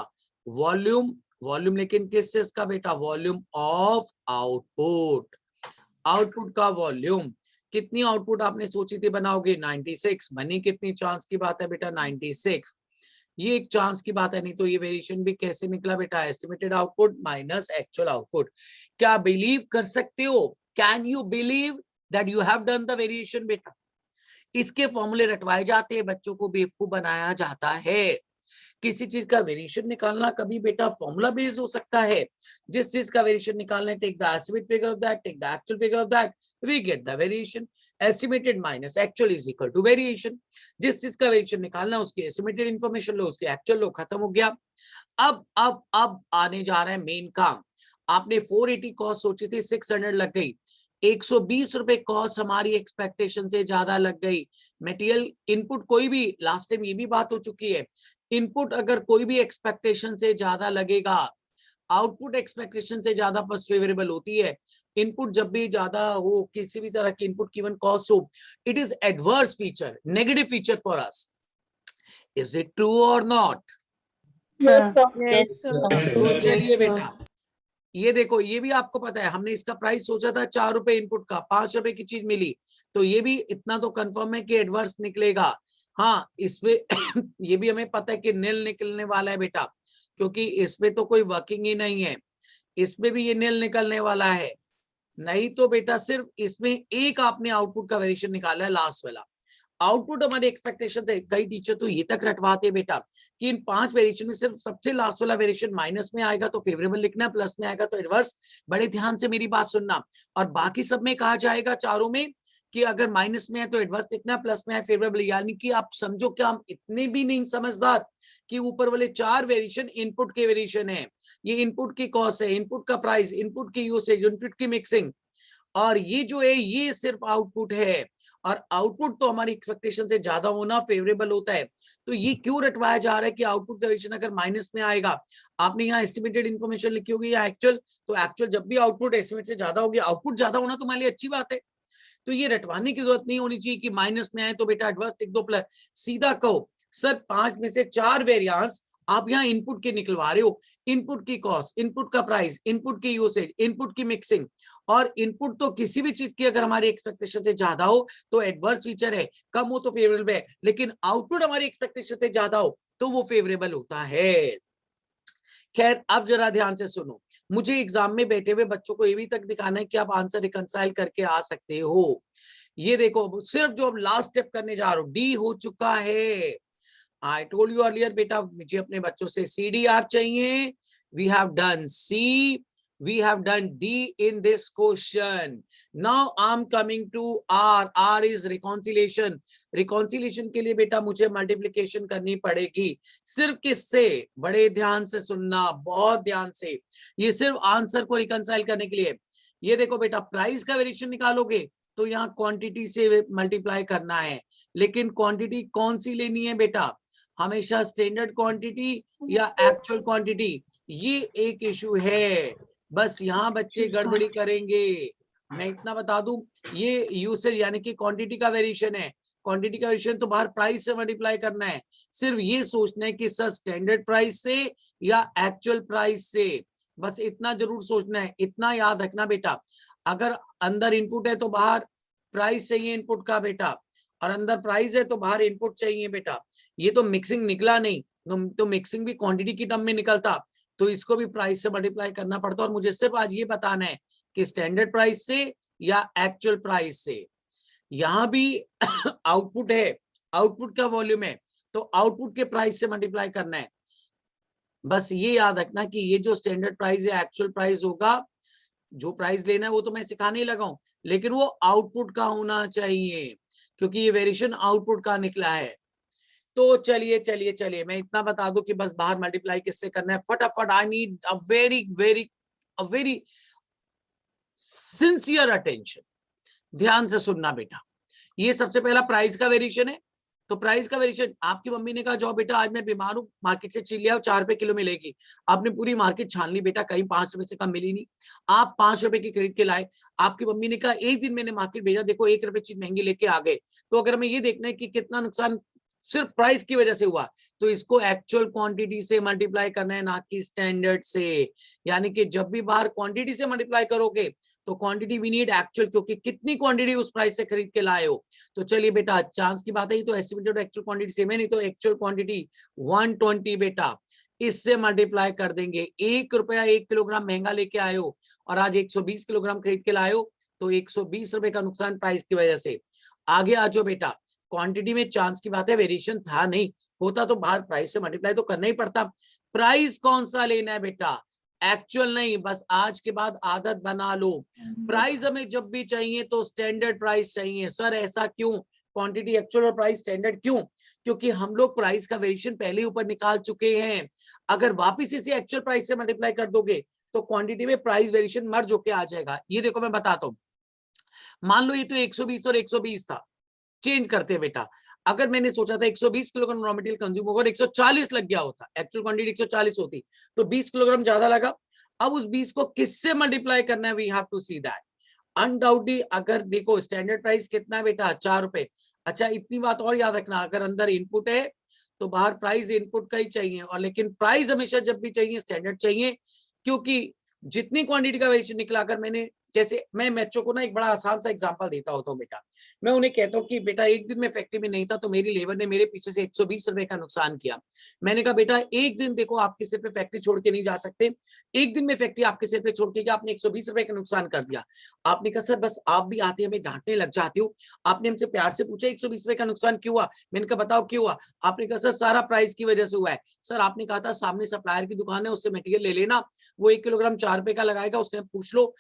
वॉल्यूम, वॉल्यूम लेकिन किस चीज का बेटा? वॉल्यूम ऑफ आउटपुट, आउटपुट का वॉल्यूम। कितनी आउटपुट आपने सोची थी बनाओगे? 96 बनी, कितनी चांस की बात है बेटा? 96। ये एक चांस की बात है, नहीं तो ये वेरिएशन भी कैसे निकला बेटा? Estimated output minus actual output. क्या बिलीव कर सकते हो? Can you believe that you have done the variation बेटा? इसके फॉर्मूले रटवाए जाते हैं, बच्चों को बेवकूफ बनाया जाता है। किसी चीज का वेरिएशन निकालना कभी बेटा फॉर्मूला बेस्ड हो सकता है। जिस चीज का वेरिएशन निकालना है, take the estimate figure of that, take the actual figure of that, we get the variation. Estimated minus actual is equal to variation. जिस चीज का वेरिएशन निकालना है उसकी एस्टिमेटेड इन्फॉर्मेशन लो, उसकी एक्चुअल लो, खत्म हो गया। अब आने जा रहा है मेन काम। आपने 480 कॉस्ट सोची थी, 600 लग गई। 120 रुपए कॉस्ट हमारी एक्सपेक्टेशन से ज्यादा लग गई। मटेरियल इनपुट कोई भी, लास्ट टाइम ये भी बात हो चुकी है, इनपुट अगर कोई भी एक्सपेक्टेशन से ज्यादा लगेगा, आउटपुट एक्सपेक्टेशन से ज्यादा बस फेवरेबल होती है। इनपुट जब भी ज्यादा हो, किसी भी तरह की इनपुट गिवन कॉस्ट हो, it is adverse feature, negative feature for us. Is it true और नॉट? Yes, sir. तो चलिए बेटा, ये देखो, ये भी आपको पता है, हमने इसका प्राइस सोचा था 4 रुपए इनपुट का, 5 रुपए की चीज मिली, तो ये भी इतना तो कंफर्म है कि एडवर्स निकलेगा। हाँ, इसमें ये भी हमें पता है कि नील निकलने वाला है बेटा, क्योंकि इसमें तो कोई वर्किंग ही नहीं है, इसमें भी ये नील निकलने वाला है। नहीं तो बेटा सिर्फ इसमें एक आपने आउटपुट का वेरिएशन निकाला है, लास्ट वाला आउटपुट हमारी एक्सपेक्टेशन है। कई टीचर तो ये तक रटवाते हैं बेटा कि इन 5 वेरिएशन में सिर्फ सबसे लास्ट वाला वेरिएशन माइनस में आएगा तो फेवरेबल लिखना, प्लस में आएगा तो एडवर्स। बड़े ध्यान से मेरी बात सुनना। और बाकी सब में कहा जाएगा, चारों में, कि अगर माइनस में है तो एडवर्स लिखना, प्लस में है फेवरेबल। यानी कि आप समझो कि हम इतने भी नहीं समझदार कि ऊपर वाले 4 वेरिएशन इनपुट के वेरिएशन है। ये इनपुट की कॉस्ट है, इनपुट का प्राइस, इनपुट की यूसेज, इनपुट की मिक्सिंग, और ये जो है ये सिर्फ आउटपुट है। और आउटपुट तो हमारी एक्सपेक्टेशन से ज्यादा होना फेवरेबल होता है। तो ये क्यों रटवाया जा रहा है कि आउटपुट का वेरिएशन अगर माइनस में आएगा, आपने यहाँ एस्टिमेटेड इन्फॉर्मेशन लिखी होगी या एक्चुअल, तो एक्चुअल जब भी आउटपुट एस्टिमेट से ज्यादा होगी, आउटपुट ज्यादा होना तो हमारे लिए अच्छी बात है। तो ये रटवाने की जरूरत नहीं होनी चाहिए कि माइनस में आए तो बेटा एडवर्स लिख दो, प्लस। सीधा कहो सर 5 में से 4 वेरिएंस आप यहाँ इनपुट के निकलवा रहे हो, इनपुट की कॉस्ट, इनपुट का प्राइस, इनपुट की यूसेज, इनपुट की मिक्सिंग। और इनपुट तो किसी भी चीज की अगर हमारी एक्सपेक्टेशन से ज्यादा हो तो एडवर्स फीचर है, कम हो तो फेवरेबल है, लेकिन आउटपुट हमारी एक्सपेक्टेशन से ज्यादा हो तो वो फेवरेबल होता है। खैर अब जरा ध्यान से सुनो, मुझे एग्जाम में बैठे हुए बच्चों को ये भी तक दिखाना है कि आप आंसर रिकंसाइल करके आ सकते हो। ये देखो, सिर्फ जो अब लास्ट स्टेप करने जा रहा हूं, डी हो चुका है। आई टोल्ड यू अर्लियर बेटा, मुझे अपने बच्चों से CDR चाहिए। We have done C, we have done D in this question. Now I'm coming to R. R is reconciliation. reconciliation के लिए बेटा मुझे मल्टीप्लिकेशन करनी पड़ेगी। सिर्फ किससे? बड़े ध्यान से सुनना, बहुत ध्यान से, ये सिर्फ आंसर को रिकंसाइल करने के लिए। ये देखो बेटा, प्राइस का वेरिएशन निकालोगे तो यहाँ क्वांटिटी से मल्टीप्लाई करना है, लेकिन क्वांटिटी कौन सी लेनी है बेटा? हमेशा स्टैंडर्ड क्वांटिटी या एक्चुअल क्वांटिटी, ये एक इशू है। बस यहाँ बच्चे गड़बड़ी करेंगे। मैं इतना बता दूं, ये यूसेज यानी कि क्वांटिटी का वेरिएशन है। क्वांटिटी का वेरिएशन तो बाहर प्राइस से मल्टीप्लाई करना है। सिर्फ ये सोचना है कि सर स्टैंडर्ड प्राइस से या एक्चुअल प्राइस से, बस इतना जरूर सोचना है। इतना याद रखना बेटा, अगर अंदर इनपुट है तो बाहर प्राइस चाहिए इनपुट का बेटा, और अंदर प्राइस है तो बाहर इनपुट चाहिए बेटा। ये तो मिक्सिंग निकला नहीं, तो मिक्सिंग भी क्वांटिटी की टर्म में निकलता, तो इसको भी प्राइस से मल्टीप्लाई करना पड़ता। और मुझे सिर्फ आज ये बताना है कि स्टैंडर्ड प्राइस से या एक्चुअल प्राइस से। यहां भी आउटपुट है, आउटपुट का वॉल्यूम है, तो आउटपुट के प्राइस से मल्टीप्लाई करना है। बस ये याद रखना कि ये जो स्टैंडर्ड प्राइस है एक्चुअल प्राइस होगा। जो प्राइस लेना है वो तो मैं सिखाने ही लगा हूं, लेकिन वो आउटपुट का होना चाहिए, क्योंकि ये वेरिएशन आउटपुट का निकला है। तो चलिए चलिए चलिए, मैं इतना बता दूं कि बस बाहर मल्टीप्लाई किससे करना है फटाफट। I need a very sincere attention. ध्यान से सुनना बेटा, ये सबसे पहला प्राइस का वेरिएशन है। तो प्राइस का वेरिएशन, आपकी मम्मी ने कहा जाओ बेटा आज मैं बीमार हूँ, मार्केट से चीज ले आओ, 4 रुपए किलो मिलेगी। आपने पूरी मार्केट छान ली बेटा, कहीं 5 रुपए से कम मिली नहीं। आप 5 रुपए की खरीद के लाए। आपकी मम्मी ने कहा एक दिन मैंने मार्केट भेजा, देखो 1 रुपए चीज महंगी लेके आ गए। तो अगर हमें ये देखना है कि कितना नुकसान सिर्फ प्राइस की वजह से हुआ, तो इसको एक्चुअल क्वांटिटी से मल्टीप्लाई करना है, ना कि स्टैंडर्ड से। यानी कि जब भी बाहर क्वांटिटी से मल्टीप्लाई करोगे तो क्वांटिटी वी नीड एक्चुअल, क्योंकि कितनी क्वांटिटी उस प्राइस से खरीद के लाए हो। तो चलिए बेटा, चांस की बात है, तो एस्टिमेटेड एक्चुअल क्वांटिटी सेम है, नहीं तो एक्चुअल क्वांटिटी 120 बेटा, इससे मल्टीप्लाई कर देंगे। 1 रुपया 1 किलोग्राम महंगा लेके आए हो और आज 120 किलोग्राम खरीद के लाए हो, तो 120 रुपए का नुकसान प्राइस की वजह से। आगे आ जाओ बेटा, क्वांटिटी में चांस की बात है, वेरिएशन था नहीं, होता तो बाहर प्राइस से मल्टीप्लाई तो करना ही पड़ता। प्राइस कौन सा लेना है बेटा? एक्चुअल नहीं, बस आज के बाद आदत बना लो। प्राइस हमें जब भी चाहिए तो स्टैंडर्ड प्राइस चाहिए। सर ऐसा क्यों? क्वांटिटी एक्चुअल और प्राइस स्टैंडर्ड क्यों? क्योंकि हम लोग प्राइस का वेरिएशन पहले ऊपर निकाल चुके हैं। अगर वापिस इसे एक्चुअल प्राइस से मल्टीप्लाई कर दोगे तो क्वांटिटी में प्राइस वेरिएशन मर्ज होके आ जाएगा। ये देखो मैं बताता हूँ, मान लो ये तो 120 और 120 था, चेंज करते हैं बेटा। अगर मैंने सोचा था 120 किलोग्राम रॉ मटेरियल कंज्यूम होगा और 140 लग गया होता, एक्चुअल क्वांटिटी 140 होती, तो 20 किलोग्राम ज्यादा लगा। अब उस 20 को किससे मल्टीप्लाई करना है, we have to see that. Undoubtedly अगर देखो स्टैंडर्ड प्राइस कितना है बेटा, 4 रुपए। अच्छा इतनी बात और याद रखना, अगर अंदर इनपुट है तो बाहर प्राइस इनपुट का ही चाहिए, और लेकिन प्राइस हमेशा जब भी चाहिए स्टैंडर्ड चाहिए, क्योंकि जितनी क्वांटिटी का वेरिएशन निकला, अगर मैंने, जैसे मैं बच्चों को ना एक बड़ा आसान सा एग्जांपल देता होता हूँ बेटा। मैं उन्हें कहता हूँ कि बेटा एक दिन मैं फैक्ट्री में नहीं था तो मेरी लेबर ने मेरे पीछे से 120 रुपए का नुकसान किया। मैंने कहा बेटा एक दिन देखो आपके सिर पे फैक्ट्री छोड़ के नहीं जा सकते, एक दिन में फैक्ट्री आपके सिर पे छोड़ के आपने 120 रुपए का नुकसान कर दिया। आपने कहा सर बस आप भी आते हमें डांटने लग जाती हो। आपने हमसे प्यार से पूछा 120 रुपए का नुकसान क्यों हुआ? मैंने कहा बताओ क्यों हुआ? आपने कहा सर सारा प्राइस की वजह से हुआ है। सर आपने कहा था सामने सप्लायर की दुकान है, उससे मटेरियल ले लेना, वो 1 किलोग्राम 4 रुपए का लगाएगा, उसने पूछ लो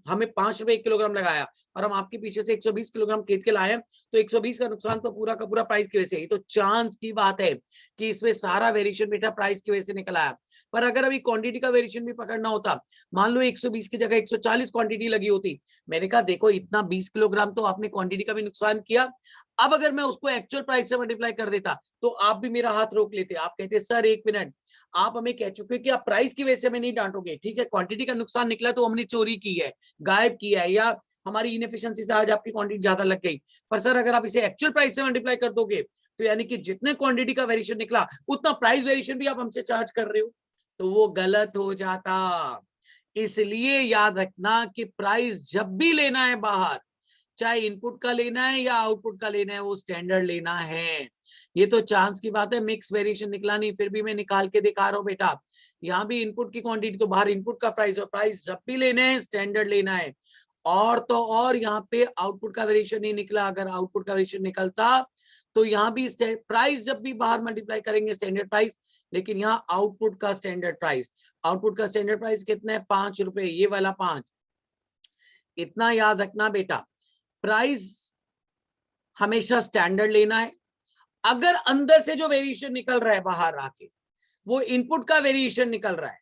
हमें 5 रुपए 1 किलोग्राम लगाया और हम आपके पीछे से 120 किलोग्राम खरीद के लाए हैं, तो 120 का नुकसान तो पूरा का पूरा प्राइस की वजह से। तो चांस की बात है कि इसमें सारा वेरिएशन बेटा प्राइस की वजह से निकल आया। पर अगर अभी क्वांटिटी का वेरिएशन भी पकड़ना होता, मान लो 120 की जगह 140 क्वांटिटी लगी होती, मैंने कहा देखो इतना 20 किलोग्राम तो आपने क्वांटिटी का भी नुकसान किया। अब अगर मैं उसको एक्चुअल प्राइस से मल्टीप्लाई कर देता तो आप भी मेरा हाथ रोक लेते, आप कहते सर 1 मिनट, आप हमें कह चुके हो कि आप प्राइस की वजह से हमें नहीं डांटोगे, ठीक है क्वांटिटी का नुकसान निकला तो हमने चोरी की है, गायब किया है, या हमारी इनएफिशिएंसी से आज आपकी क्वांटिटी ज्यादा लग गई। पर सर अगर आप इसे एक्चुअल प्राइस से मल्टीप्लाई कर दोगे तो यानी कि जितने क्वांटिटी का वेरिएशन निकला उतना प्राइस वेरिएशन भी आप हमसे चार्ज कर रहे हो, तो वो गलत हो जाता। इसलिए याद रखना कि प्राइस जब भी लेना है बाहर, चाहे इनपुट का लेना है या आउटपुट का लेना है, वो स्टैंडर्ड लेना है। ये तो चांस की बात है, मिक्स वेरिएशन निकला नहीं, फिर भी मैं निकाल के दिखा रहा हूँ बेटा। यहाँ भी इनपुट की क्वांटिटी तो बाहर इनपुट का प्राइस, और प्राइस जब भी लेना है स्टैंडर्ड लेना है। और तो और यहाँ पे आउटपुट का वेरिएशन नहीं निकला, अगर आउटपुट का वेरिएशन निकलता तो यहाँ भी प्राइस जब भी बाहर मल्टीप्लाई करेंगे स्टैंडर्ड प्राइस, लेकिन यहाँ आउटपुट का स्टैंडर्ड प्राइस, आउटपुट का स्टैंडर्ड प्राइस कितना है, 5 रुपए, ये वाला 5। इतना याद रखना बेटा, प्राइस हमेशा स्टैंडर्ड लेना है। अगर अंदर से जो वेरिएशन निकल रहा है बाहर आके वो इनपुट का वेरिएशन निकल रहा है,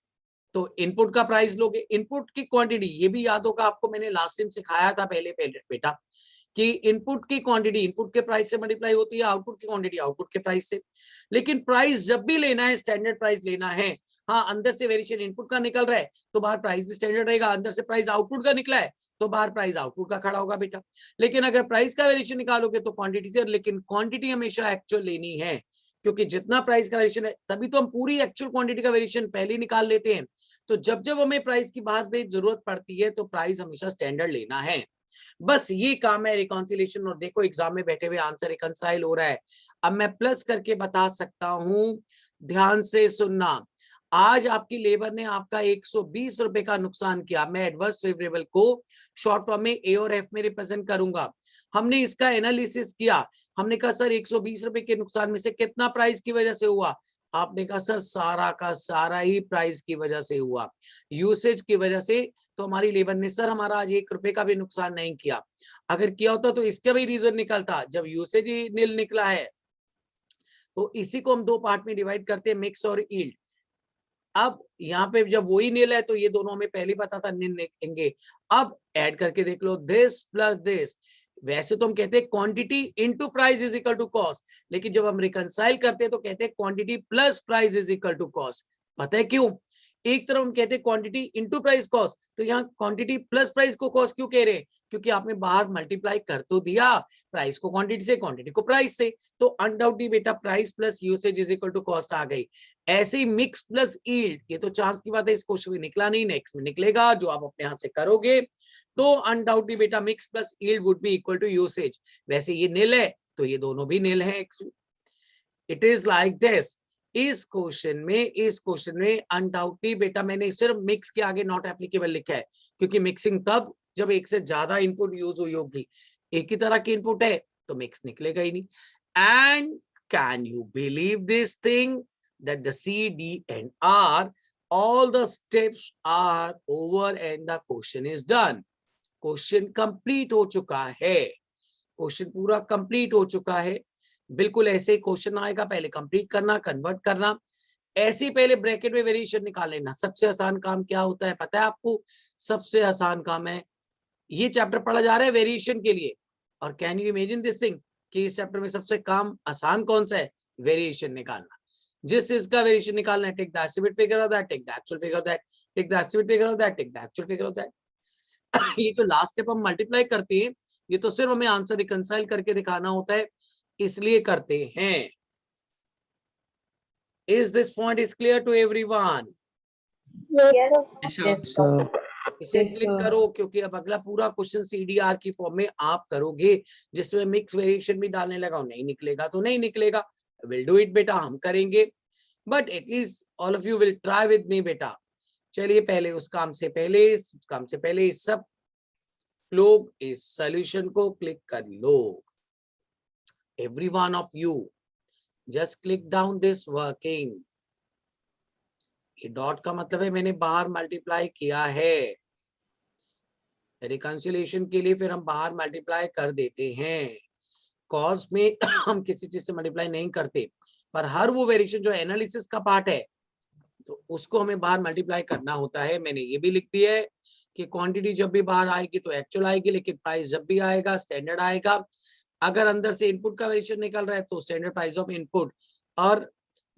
तो इनपुट का प्राइस लोगे। इनपुट की क्वांटिटी, ये भी याद होगा आपको, मैंने लास्ट टाइम सिखाया था पहले बेटा कि इनपुट की क्वांटिटी इनपुट के प्राइस से मल्टीप्लाई होती है, आउटपुट की क्वांटिटी आउटपुट के प्राइस से। लेकिन प्राइस जब भी लेना है स्टैंडर्ड प्राइस लेना है। हाँ, अंदर से वेरिएशन इनपुट का निकल रहा है तो बाहर प्राइस भी स्टैंडर्ड रहेगा, अंदर से प्राइस आउटपुट का निकला है तो बाहर प्राइस आउटपुट का खड़ा होगा बेटा। लेकिन अगर प्राइस का वेरिएशन निकालोगे तो क्वांटिटी से, लेकिन क्वांटिटी हमेशा एक्चुअल लेनी है, क्योंकि जितना प्राइस का वेरिएशन है तभी तो हम पूरी एक्चुअल क्वांटिटी का वेरिएशन पहले ही निकाल लेते हैं। तो जब जब हमें प्राइस की बात में जरूरत पड़ती है तो प्राइस हमेशा स्टैंडर्ड लेना है। बस ये काम है रिकॉन्सिलेशन। और देखो एग्जाम में बैठे हुए आंसर रिकंसाइल हो रहा है। अब मैं प्लस करके बता सकता हूं, ध्यान से सुनना। आज आपकी लेबर ने आपका 120 रुपए का नुकसान किया। मैं एडवर्स फेवरेबल को शॉर्ट फॉर्म में ए और एफ में रिप्रेजेंट करूंगा। हमने इसका एनालिसिस किया, हमने कहा सर 120 रुपए के नुकसान में से कितना प्राइस की वजह से हुआ? आपने कहा सर सारा का सारा ही प्राइस की वजह से हुआ, यूसेज की वजह से। तो हमारी लेबर ने सर हमारा आज 1 रुपए का भी नुकसान नहीं किया। अगर किया होता तो इसका भी रीजन निकलता। जब यूसेज ही नील निकला है तो इसी को हम दो पार्ट में डिवाइड करते हैं, मिक्स और यील्ड। अब यहाँ पे जब वही नील है तो ये दोनों हमें पहले पता था नील निकलेंगे। अब ऐड करके देख लो, दिस प्लस दिस। वैसे तो हम कहते हैं quantity into price is equal to cost, लेकिन जब हम रिकंसाइल करते हैं तो कहते हैं quantity plus price is equal to cost. पता है क्यों? एक तरफ हम कहते हैं क्वांटिटी इनटू प्राइस कॉस्ट, तो यहाँ क्वांटिटी प्लस प्राइस को कॉस्ट क्यों कह रहे हैं? क्योंकि आपने बाहर मल्टीप्लाई कर तो दिया प्राइस को क्वांटिटी से, क्वांटिटी को प्राइस से, तो अनडाउटली बेटा price plus usage is equal to cost आ गई। ऐसे ही मिक्स प्लस यील्ड, ये तो चांस की बात है, इस क्वेश्चन में निकला नहीं, नेक्स्ट में निकलेगा जो आप अपने हाथ से करोगे। तो अनडाउटली बेटा mix plus yield would be equal to usage. वैसे ये नील है तो ये दोनों भी नील है। It is like this. इस क्वेश्चन में अनडाउटली बेटा मैंने सिर्फ मिक्स के आगे नॉट एप्लीकेबल लिखा है, क्योंकि मिक्सिंग तब जब एक से ज्यादा इनपुट यूज हुई होगी। एक ही तरह की इनपुट है तो मिक्स निकलेगा ही नहीं। And can you believe this thing that the C, D and R, all the steps are over and the question is done. Question complete हो चुका है, क्वेश्चन पूरा कंप्लीट हो चुका है। बिल्कुल ऐसे ही क्वेश्चन आएगा, पहले कंप्लीट करना, कन्वर्ट करना, ऐसे ही पहले ब्रैकेट में वेरिएशन निकाल लेना। सबसे आसान काम क्या होता है पता है आपको? सबसे आसान काम है, ये चैप्टर पढ़ा जा रहा है वेरिएशन के लिए, और can you imagine this thing कि इस चैप्टर में सबसे काम आसान कौन सा है? वेरिएशन निकालना। जिस इसका वेरिएशन निकालना है, take the estimate figure of that, take the actual figure of that, take the estimate figure of that, take the actual figure of that. ये जो लास्ट स्टेप हम मल्टीप्लाई करते हैं, ये तो सिर्फ हमें आंसर रिकंसाइल करके दिखाना होता है, इसलिए करते हैं। Is this point is clear to everyone? Yes, sir. इसे क्लिक करो, क्योंकि अब अगला पूरा क्वेश्चन सीडीआर की फॉर्म में आप करोगे, जिसमें मिक्स वेरिएशन भी डालने लगा। नहीं निकलेगा तो नहीं निकलेगा, विल डू इट बेटा, हम करेंगे, but at least all of you will try with me बेटा। चलिए पहले उस काम से पहले सब लोग इस सॉल्यूशन को क्लिक कर लो। Every one of you just click down this working. ये डॉट का मतलब है मैंने बाहर मल्टीप्लाई किया है। रिकंसिलिएशन के लिए फिर हम बाहर मल्टीप्लाई कर देते हैं। कॉज में हम किसी चीज से मल्टीप्लाई नहीं करते, पर हर वो वेरिएशन जो एनालिसिस का पार्ट है तो उसको हमें बाहर मल्टीप्लाई करना होता है। मैंने ये भी लिख दिया है कि क्वांटिटी जब भी बाहर आएगी तो एक्चुअल आएगी, लेकिन प्राइस जब भी आएगा स्टैंडर्ड आएगा। अगर अंदर से इनपुट का वेरिएशन निकल रहा है तो स्टैंडर्ड प्राइस ऑफ इनपुट, और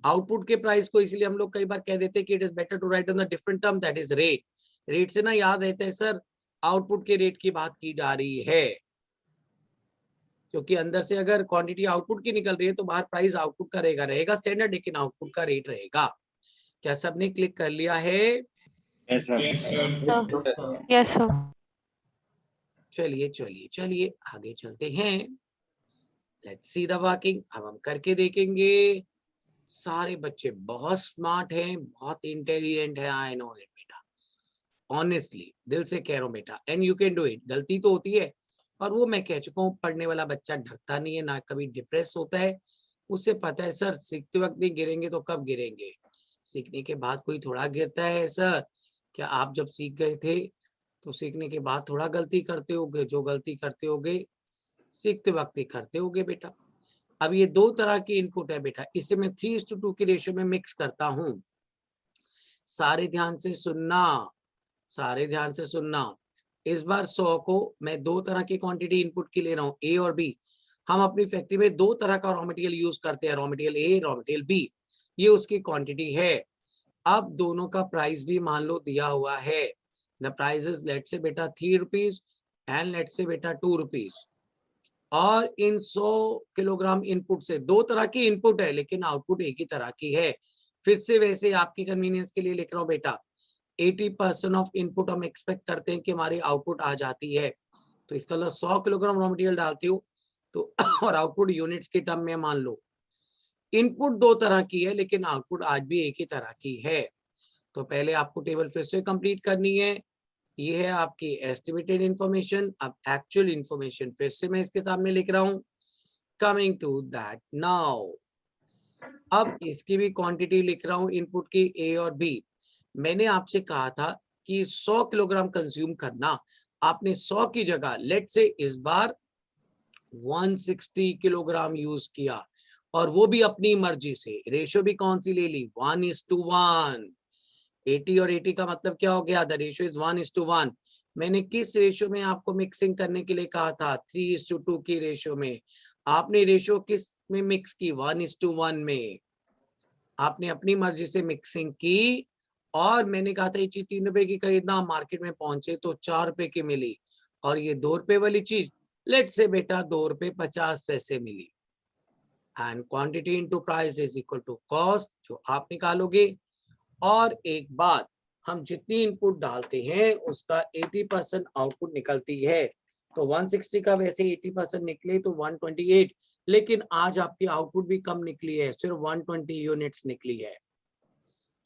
आउटपुट के प्राइस को इसलिए हम लोग कई बार कह देते हैं कि it is better to write on the different term, that is rate. Rate से ना याद रहता है सर आउटपुट के रेट की बात की जा रही है। क्योंकि अंदर से अगर क्वांटिटी आउटपुट की निकल रही है तो बाहर प्राइस आउटपुट का रहेगा स्टैंडर्ड, लेकिन आउटपुट का रेट रहेगा। क्या सबने क्लिक कर लिया है? Yes sir. Yes, sir. चलिए चलिए चलिए आगे चलते हैं। Let's see the working. अब हम करके देखेंगे। सारे बच्चे बहुत स्मार्ट हैं, बहुत इंटेलिजेंट है, आई नो इट बेटा, ऑनेस्टली दिल से कह रहा हूँ बेटा, and you can do it. गलती तो होती है, और वो मैं कह चुका हूँ, पढ़ने वाला बच्चा डरता नहीं है, ना कभी डिप्रेस होता है। उसे पता है सर सीखते वक्त नहीं गिरेंगे तो कब गिरेंगे, सीखने के बाद कोई थोड़ा गिरता है सर। क्या आप जब सीख गए थे तो सीखने के बाद थोड़ा गलती करते होगे? जो गलती करते होगे सीखते वक्त ही करते होगे बेटा। अब ये दो तरह की इनपुट है बेटा, इसे मैं 3:2 की रेशियो में मिक्स करता हूँ। सारे ध्यान से सुनना, सारे ध्यान से सुनना। इस बार 100 को मैं दो तरह की क्वांटिटी इनपुट की ले रहा हूँ, ए और बी। हम अपनी फैक्ट्री में दो तरह का रॉ मटेरियल यूज करते हैं, raw material A, raw material B. ये उसकी क्वांटिटी है। अब दोनों का प्राइस भी मान लो दिया हुआ है। द प्राइस इज लेट से बेटा 3 रुपीज एंड लेट से बेटा 2 रुपीज। और इन 100 किलोग्राम इनपुट से दो तरह की इनपुट है लेकिन आउटपुट एक ही तरह की है। फिर से वैसे आपकी कन्वीनियंस के लिए लिख रहा हूँ बेटा, 80% ऑफ इनपुट हम एक्सपेक्ट करते हैं कि हमारी आउटपुट आ जाती है। तो इसका मतलब 100 किलोग्राम रॉ मटेरियल डालती हो तो और आउटपुट यूनिट्स के टर्म में मान लो, इनपुट दो तरह की है लेकिन आउटपुट आज भी एक ही तरह की है। तो पहले आपको टेबल फिर से कंप्लीट करनी है। ये है आपकी एस्टिमेटेड इंफॉर्मेशन। अब एक्चुअल इंफॉर्मेशन फिर से मैं इसके सामने लिख रहा हूँ। कमिंग टू दैट नाउ, अब इसकी भी क्वांटिटी लिख रहा हूँ इनपुट की, ए और बी। मैंने आपसे कहा था कि 100 किलोग्राम कंज्यूम करना, आपने 100 की जगह लेट से इस बार 160 किलोग्राम यूज किया, और वो भी अपनी मर्जी से। रेशियो भी कौन सी ले ली? 1:1। 80 और 80 का मतलब क्या हो गया? The ratio is 1:1। मैंने किस रेशियो में आपको मिक्सिंग करने के लिए कहा था? 3:2 की रेशियो में। आपने रेशियो किस में मिक्स की? 1:1 में। आपने अपनी मर्जी से मिक्सिंग की, और मैंने कहा था ये चीज 3 रुपए की खरीदना, मार्केट में पहुंचे तो 4 रुपए की मिली, और ये 2 रुपए वाली चीज लेट से बेटा 2 रुपए 50 पैसे मिली। And quantity into price is equal to cost, जो आप निकालोगे। और एक बात, हम जितनी इनपुट डालते हैं उसका 80% आउटपुट निकलती है। तो 160 का वैसे 80% निकले तो 128, लेकिन आज आपकी आउटपुट भी कम निकली है, सिर्फ 120 यूनिट्स निकली है।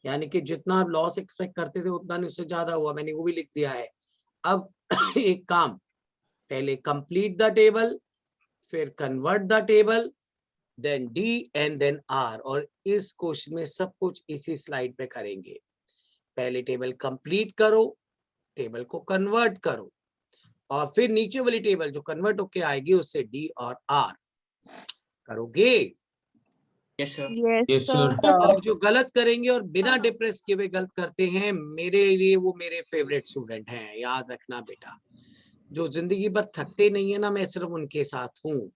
यानी कि जितना आप लॉस एक्सपेक्ट करते थे उतना नहीं, उससे ज्यादा हुआ, मैंने वो भी लिख दिया है। अब एक काम, पहले कंप्लीट द टेबल, फिर convert the table, then D and then R. और इस क्वेश्चन में सब कुछ इसी स्लाइड पे करेंगे। पहले टेबल कंप्लीट करो, टेबल को कन्वर्ट करो, और फिर नीचे वाली टेबल जो कन्वर्ट होके आएगी उससे डी और आर करोगे। Yes sir. Yes, sir. और जो गलत करेंगे और बिना डिप्रेस किए हुए गलत करते हैं, मेरे लिए वो मेरे फेवरेट स्टूडेंट हैं। याद रखना बेटा, जो जिंदगी भर थकते नहीं है ना, मैं सिर्फ उनके साथ हूँ।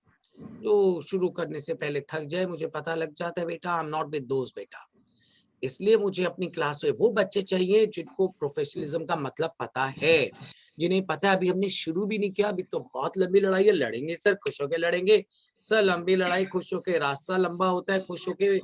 जो शुरू करने से पहले थक जाए, मुझे पता लग जाता है बेटा, आई एम नॉट विद दोस्त बेटा। इसलिए मुझे अपनी क्लास में वो बच्चे चाहिए जिनको प्रोफेशनलिज्म का मतलब पता है, जिन्हें पता है अभी हमने शुरू भी नहीं किया, अभी तो बहुत लंबी लड़ाई है, लड़ेंगे सर, खुश होके लड़ेंगे सर। लंबी लड़ाई खुश होके, रास्ता लंबा होता है, खुश होके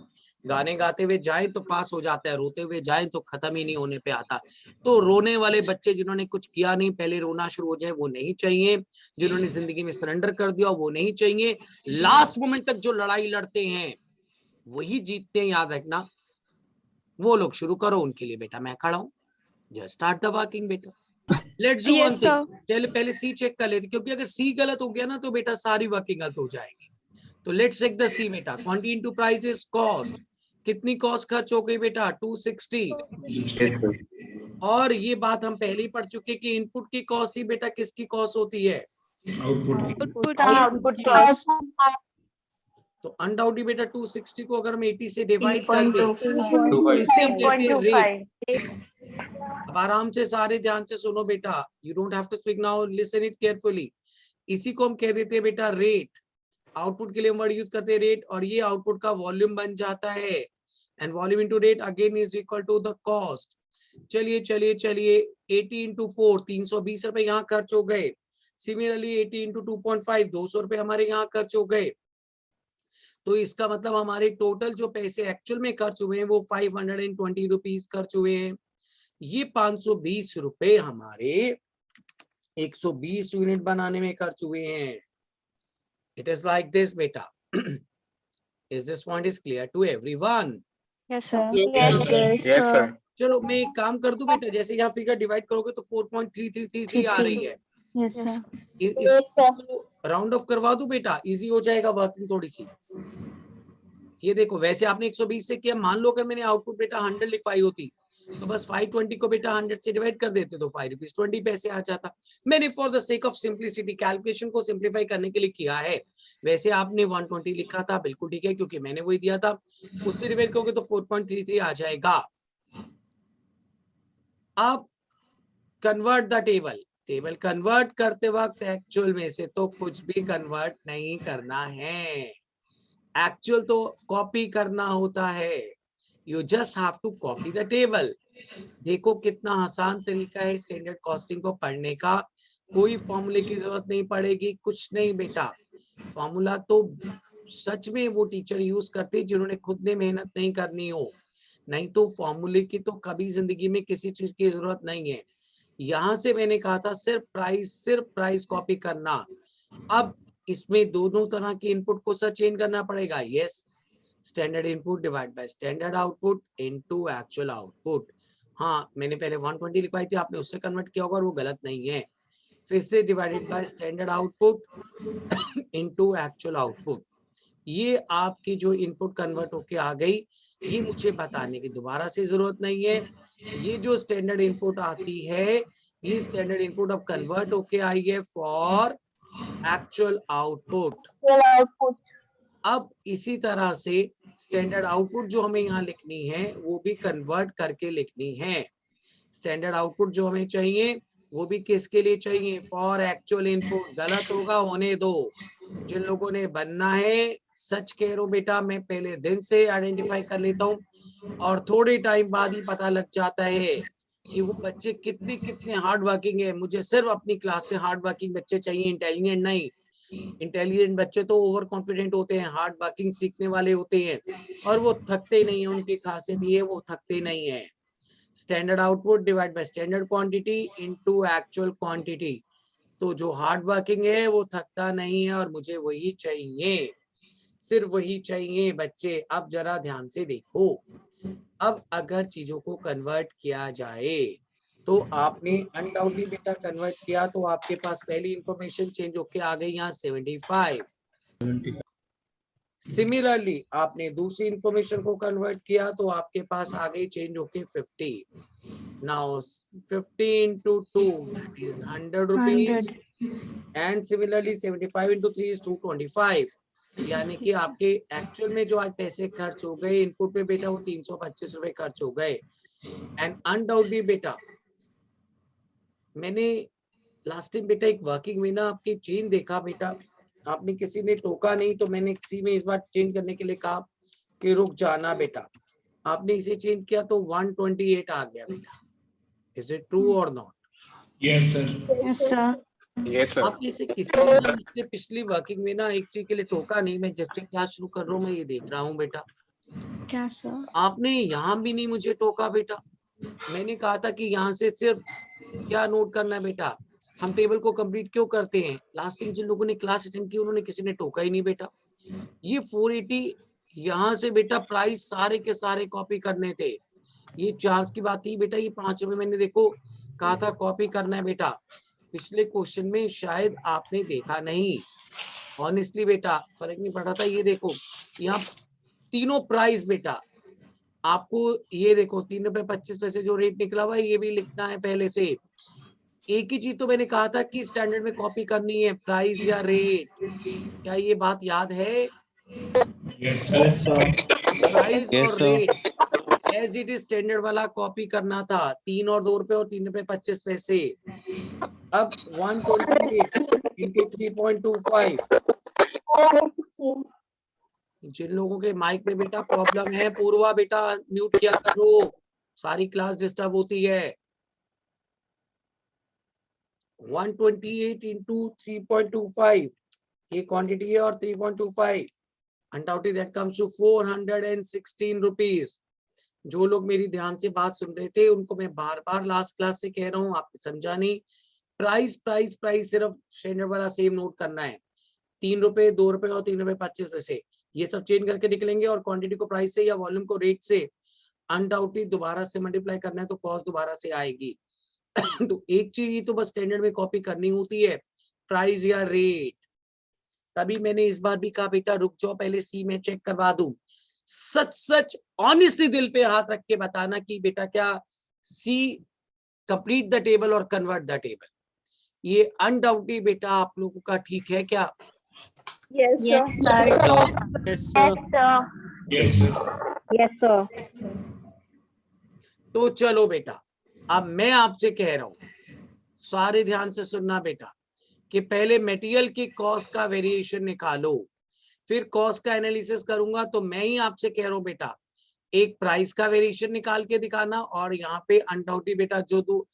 गाने गाते हुए जाएं तो पास हो जाता है, रोते हुए जाएं तो खत्म ही नहीं होने पे आता। तो रोने वाले बच्चे जिन्होंने कुछ किया नहीं, पहले रोना शुरू हो जाए, वो नहीं चाहिए। जिन्होंने जिंदगी में सरेंडर कर दिया, वो नहीं चाहिए। लास्ट मोमेंट तक जो लड़ाई लड़ते हैं वही जीतते हैं, याद रखना। वो लोग शुरू करो, उनके लिए बेटा मैं खड़ा हूं। जस्ट स्टार्ट द वर्किंग बेटा। Let's do one Yes, sir. Thing, पहले सी चेक कर लेते, क्योंकि अगर सी गलत हो गया ना तो बेटा सारी वर्किंग गलत हो जाएगी। तो लेट्स चेक द सी बेटा। Quantity into price is cost. कितनी कॉस्ट खर्च हो गई बेटा? 260। Yes sir. और ये बात हम पहले ही पढ़ चुके कि इनपुट की कॉस्ट ही बेटा किसकी कॉस्ट होती है? Output. Output cost. तो अनडाउटली बेटा 260 को अगर हम 80 से डिवाइड कर दें, इसे हम कहते हैं रेट। अब आराम से सारे ध्यान से सुनो बेटा, you don't have to speak now, listen it carefully. इसी को हम कह देते हैं बेटा रेट। आउटपुट के लिए हम वर्ड यूज करते हैं रेट, और ये आउटपुट का वॉल्यूम बन जाता है। And volume into rate again is equal to the cost. चलिए चलिए चलिए, 80 इंटू 4, 320 रुपए यहाँ खर्च हो गए। सिमिलरली 80 इंटू 2.5, 200 रुपए हमारे यहाँ खर्च हो गए। तो इसका मतलब हमारे टोटल जो पैसे एक्चुअल में खर्च हुए हैं वो 520 रुपीज खर्च हुए हैं। ये 520 रुपए हमारे 120 यूनिट बनाने में खर्च हुए हैं। इट इज लाइक दिस बेटा। Is this point is clear to everyone? Yes, sir. Yes, sir. चलो मैं एक काम कर दूं बेटा, जैसे यहाँ फिगर डिवाइड करोगे तो 4.3333 आ रही है। Yes, sir. इसको राउंड ऑफ करवा दूं बेटा, इजी हो जाएगा वर्किंग थोड़ी सी। ये देखो, वैसे आपने 120 से किया, मान लो अगर मैंने आउटपुट बेटा 100 लिखवाई होती तो बस 520 को बेटा 100 से डिवाइड कर देते तो 5 रुपीज 20 पैसे आ जाता। मैंने for the sake of simplicity calculation को सिंप्लीफाई करने के लिए किया है। वैसे आपने 120 लिखा था, बिल्कुल ठीक है, क्योंकि मैंने वही दिया था। उससे डिवाइड करोगे तो 4.33 आ जाएगा। अब convert the table. Table convert करते वक्त एक्चुअल में से तो कुछ भी कन्वर्ट नहीं करना है। एक्चुअल तो कॉपी करना होता है। You just have to copy the table. देखो कितना आसान तरीका है स्टैंडर्ड कॉस्टिंग को पढ़ने का। कोई फॉर्मूले की जरूरत नहीं पड़ेगी, कुछ नहीं बेटा। फॉर्मूला तो सच में वो टीचर यूज करते जिन्होंने खुद ने मेहनत नहीं करनी हो, नहीं तो फॉर्मूले की तो कभी जिंदगी में किसी चीज की जरूरत नहीं है। यहां से मैंने कहा था सिर्फ प्राइस कॉपी करना। अब इसमें दोनों तरह के इनपुट को सच चेंज करना पड़ेगा। Yes, standard input divide by standard output into actual output. हाँ, मैंने पहले 120 लिखवाई थी, आपने उससे कन्वर्ट किया होगा और वो गलत नहीं है। फिर से divided by standard output into actual output. ये आपकी जो इनपुट कन्वर्ट होके आ गई, ये मुझे बताने की दोबारा से जरूरत नहीं है। ये जो स्टैंडर्ड इनपुट आती है, ये स्टैंडर्ड इनपुट अब कन्वर्ट होके आई है फॉर एक्चुअल आउटपुट। अब इसी तरह से स्टैंडर्ड आउटपुट जो हमें यहाँ लिखनी है वो भी कन्वर्ट करके लिखनी है। स्टैंडर्ड आउटपुट जो हमें चाहिए वो भी किसके लिए चाहिए? For actual input. गलत होगा, होने दो। जिन लोगों ने बनना है, सच कह रहा हूं बेटा, मैं पहले दिन से आइडेंटिफाई कर लेता हूँ और थोड़े टाइम बाद ही पता लग जाता है कि वो बच्चे कितने कितने हार्ड वर्किंग है। मुझे सिर्फ अपनी क्लास से हार्ड वर्किंग बच्चे चाहिए, इंटेलिजेंट नहीं। इंटेलिजेंट बच्चे तो ओवर कॉन्फिडेंट होते हैं, हार्ड वर्किंग सीखने वाले होते हैं और वो थकते नहीं है। उनकी खासियत ये है, वो थकते नहीं है। Standard output divide by standard quantity into actual quantity. तो जो हार्ड वर्किंग है वो थकता नहीं है और मुझे वही चाहिए, सिर्फ वही चाहिए बच्चे। अब जरा ध्यान से देखो, अब अगर चीजों को कन्वर्ट किया जाए तो आपने अनडाउटली बेटा कन्वर्ट किया तो आपके पास पहली इंफॉर्मेशन चेंज होके आ गई यहाँ 75। सिमिलरली आपने दूसरी इंफॉर्मेशन को कन्वर्ट किया तो आपके पास आ गई चेंज होके 50। Now 50 into 2 that is 100 rupees and similarly 75 into 3 is 225। यानी कि आपके एक्चुअल में जो आज पैसे खर्च हो गए इनपुट पे बेटा वो 325 रुपए खर्च हो गए। एंड अनडाउटली बेटा मैंने लास्ट टाइम बेटा एक वर्किंग में ना आपकी चेन देखा बेटा, आपने किसी ने टोका नहीं तो मैंने किसी में इस बार चेंज करने के लिए कहा कि रुक जाना बेटा। आपने इसे चेंज किया तो 128 आ गया बेटा। इज इट ट्रू और not? Yes, sir. Yes, sir. Yes, sir. आपने इसे किसी ने ना मुझसे पिछली वर्किंग में ना एक चीज के लिए टोका नहीं। मैं जब से क्लास शुरू कर रहा हूँ मैं ये देख रहा हूँ बेटा, क्या sir? आपने यहाँ भी नहीं मुझे टोका बेटा। मैंने कहा था कि यहाँ से सिर्फ क्या नोट करना है बेटा, हम टेबल को कंप्लीट क्यों करते हैं। लास्ट टाइम जिन लोगों ने क्लास अटेंड की उन्होंने किसी ने टोका ही नहीं बेटा। ये 480 यहाँ से बेटा प्राइस सारे के सारे कॉपी करने थे। ये चांस की बात थी बेटा, ये 5 रुपए मैंने देखो कहा था कॉपी करना है बेटा। पिछले क्वेश्चन में शायद आपने देखा नहीं, ऑनेस्टली बेटा फर्क नहीं पड़ रहा था। ये देखो यहाँ तीनों प्राइस बेटा आपको, ये देखो 3 रुपए 25 पैसे जो रेट निकला हुआ है ये भी लिखना है पहले से। एक ही चीज तो मैंने कहा था कि स्टैंडर्ड में कॉपी करनी है, प्राइस या रेट। क्या ये बात याद है? Yes, sir. प्राइस Yes, और sir. Rate as it is standard वाला कॉपी करना था। 3 और 2 रुपए और 3 रुपए 25 पैसे। अब 128 into 3.25। जिन लोगों के माइक में बेटा प्रॉब्लम है, पूर्वा बेटा म्यूट किया करो, सारी क्लास डिस्टर्ब होती है। 128 into 3.25 ये क्वांटिटी है और 3.25 undaunted that comes to 416 rupees. जो लोग मेरी ध्यान से बात सुन रहे थे उनको मैं बार बार लास्ट क्लास से कह रहा हूँ, आपने समझा नहीं। प्राइस प्राइस प्राइस सिर्फ स्टैंडर्ड वाला सेम नोट करना है, 3 रुपए 2 रुपए और 3 रुपए 25 पैसे, ये सब चेंज करके निकलेंगे और क्वांटिटी को प्राइस से या वॉल्यूम को रेट से अनडाउटेड दोबारा से मल्टीप्लाई करना है तो कॉस्ट दोबारा से आएगी। तो एक चीज ये तो बस स्टैंडर्ड में कॉपी करनी होती है, प्राइस या रेट। तभी मैंने इस बार भी कहा बेटा रुक जाओ पहले सी में चेक करवा दूं। सच सच ऑनेस्टली दिल पे हाथ रख के बताना कि बेटा क्या सी कंप्लीट द टेबल और कन्वर्ट द टेबल, ये अनडाउटली बेटा आप लोगों का ठीक है क्या? Yes, sir. Yes, sir. Yes, sir. Yes, sir. Yes, sir. तो चलो बेटा अब मैं आपसे कह रहा हूं, सारे ध्यान से सुनना बेटा, कि पहले मटेरियल की कॉस्ट का वेरिएशन निकालो, फिर कॉस्ट का एनालिसिस करूंगा। तो मैं ही आपसे कह रहा हूं बेटा एक प्राइस का वेरिएशन निकाल के दिखाना और यहाँ पे अनडाउटेड बेटा जो दो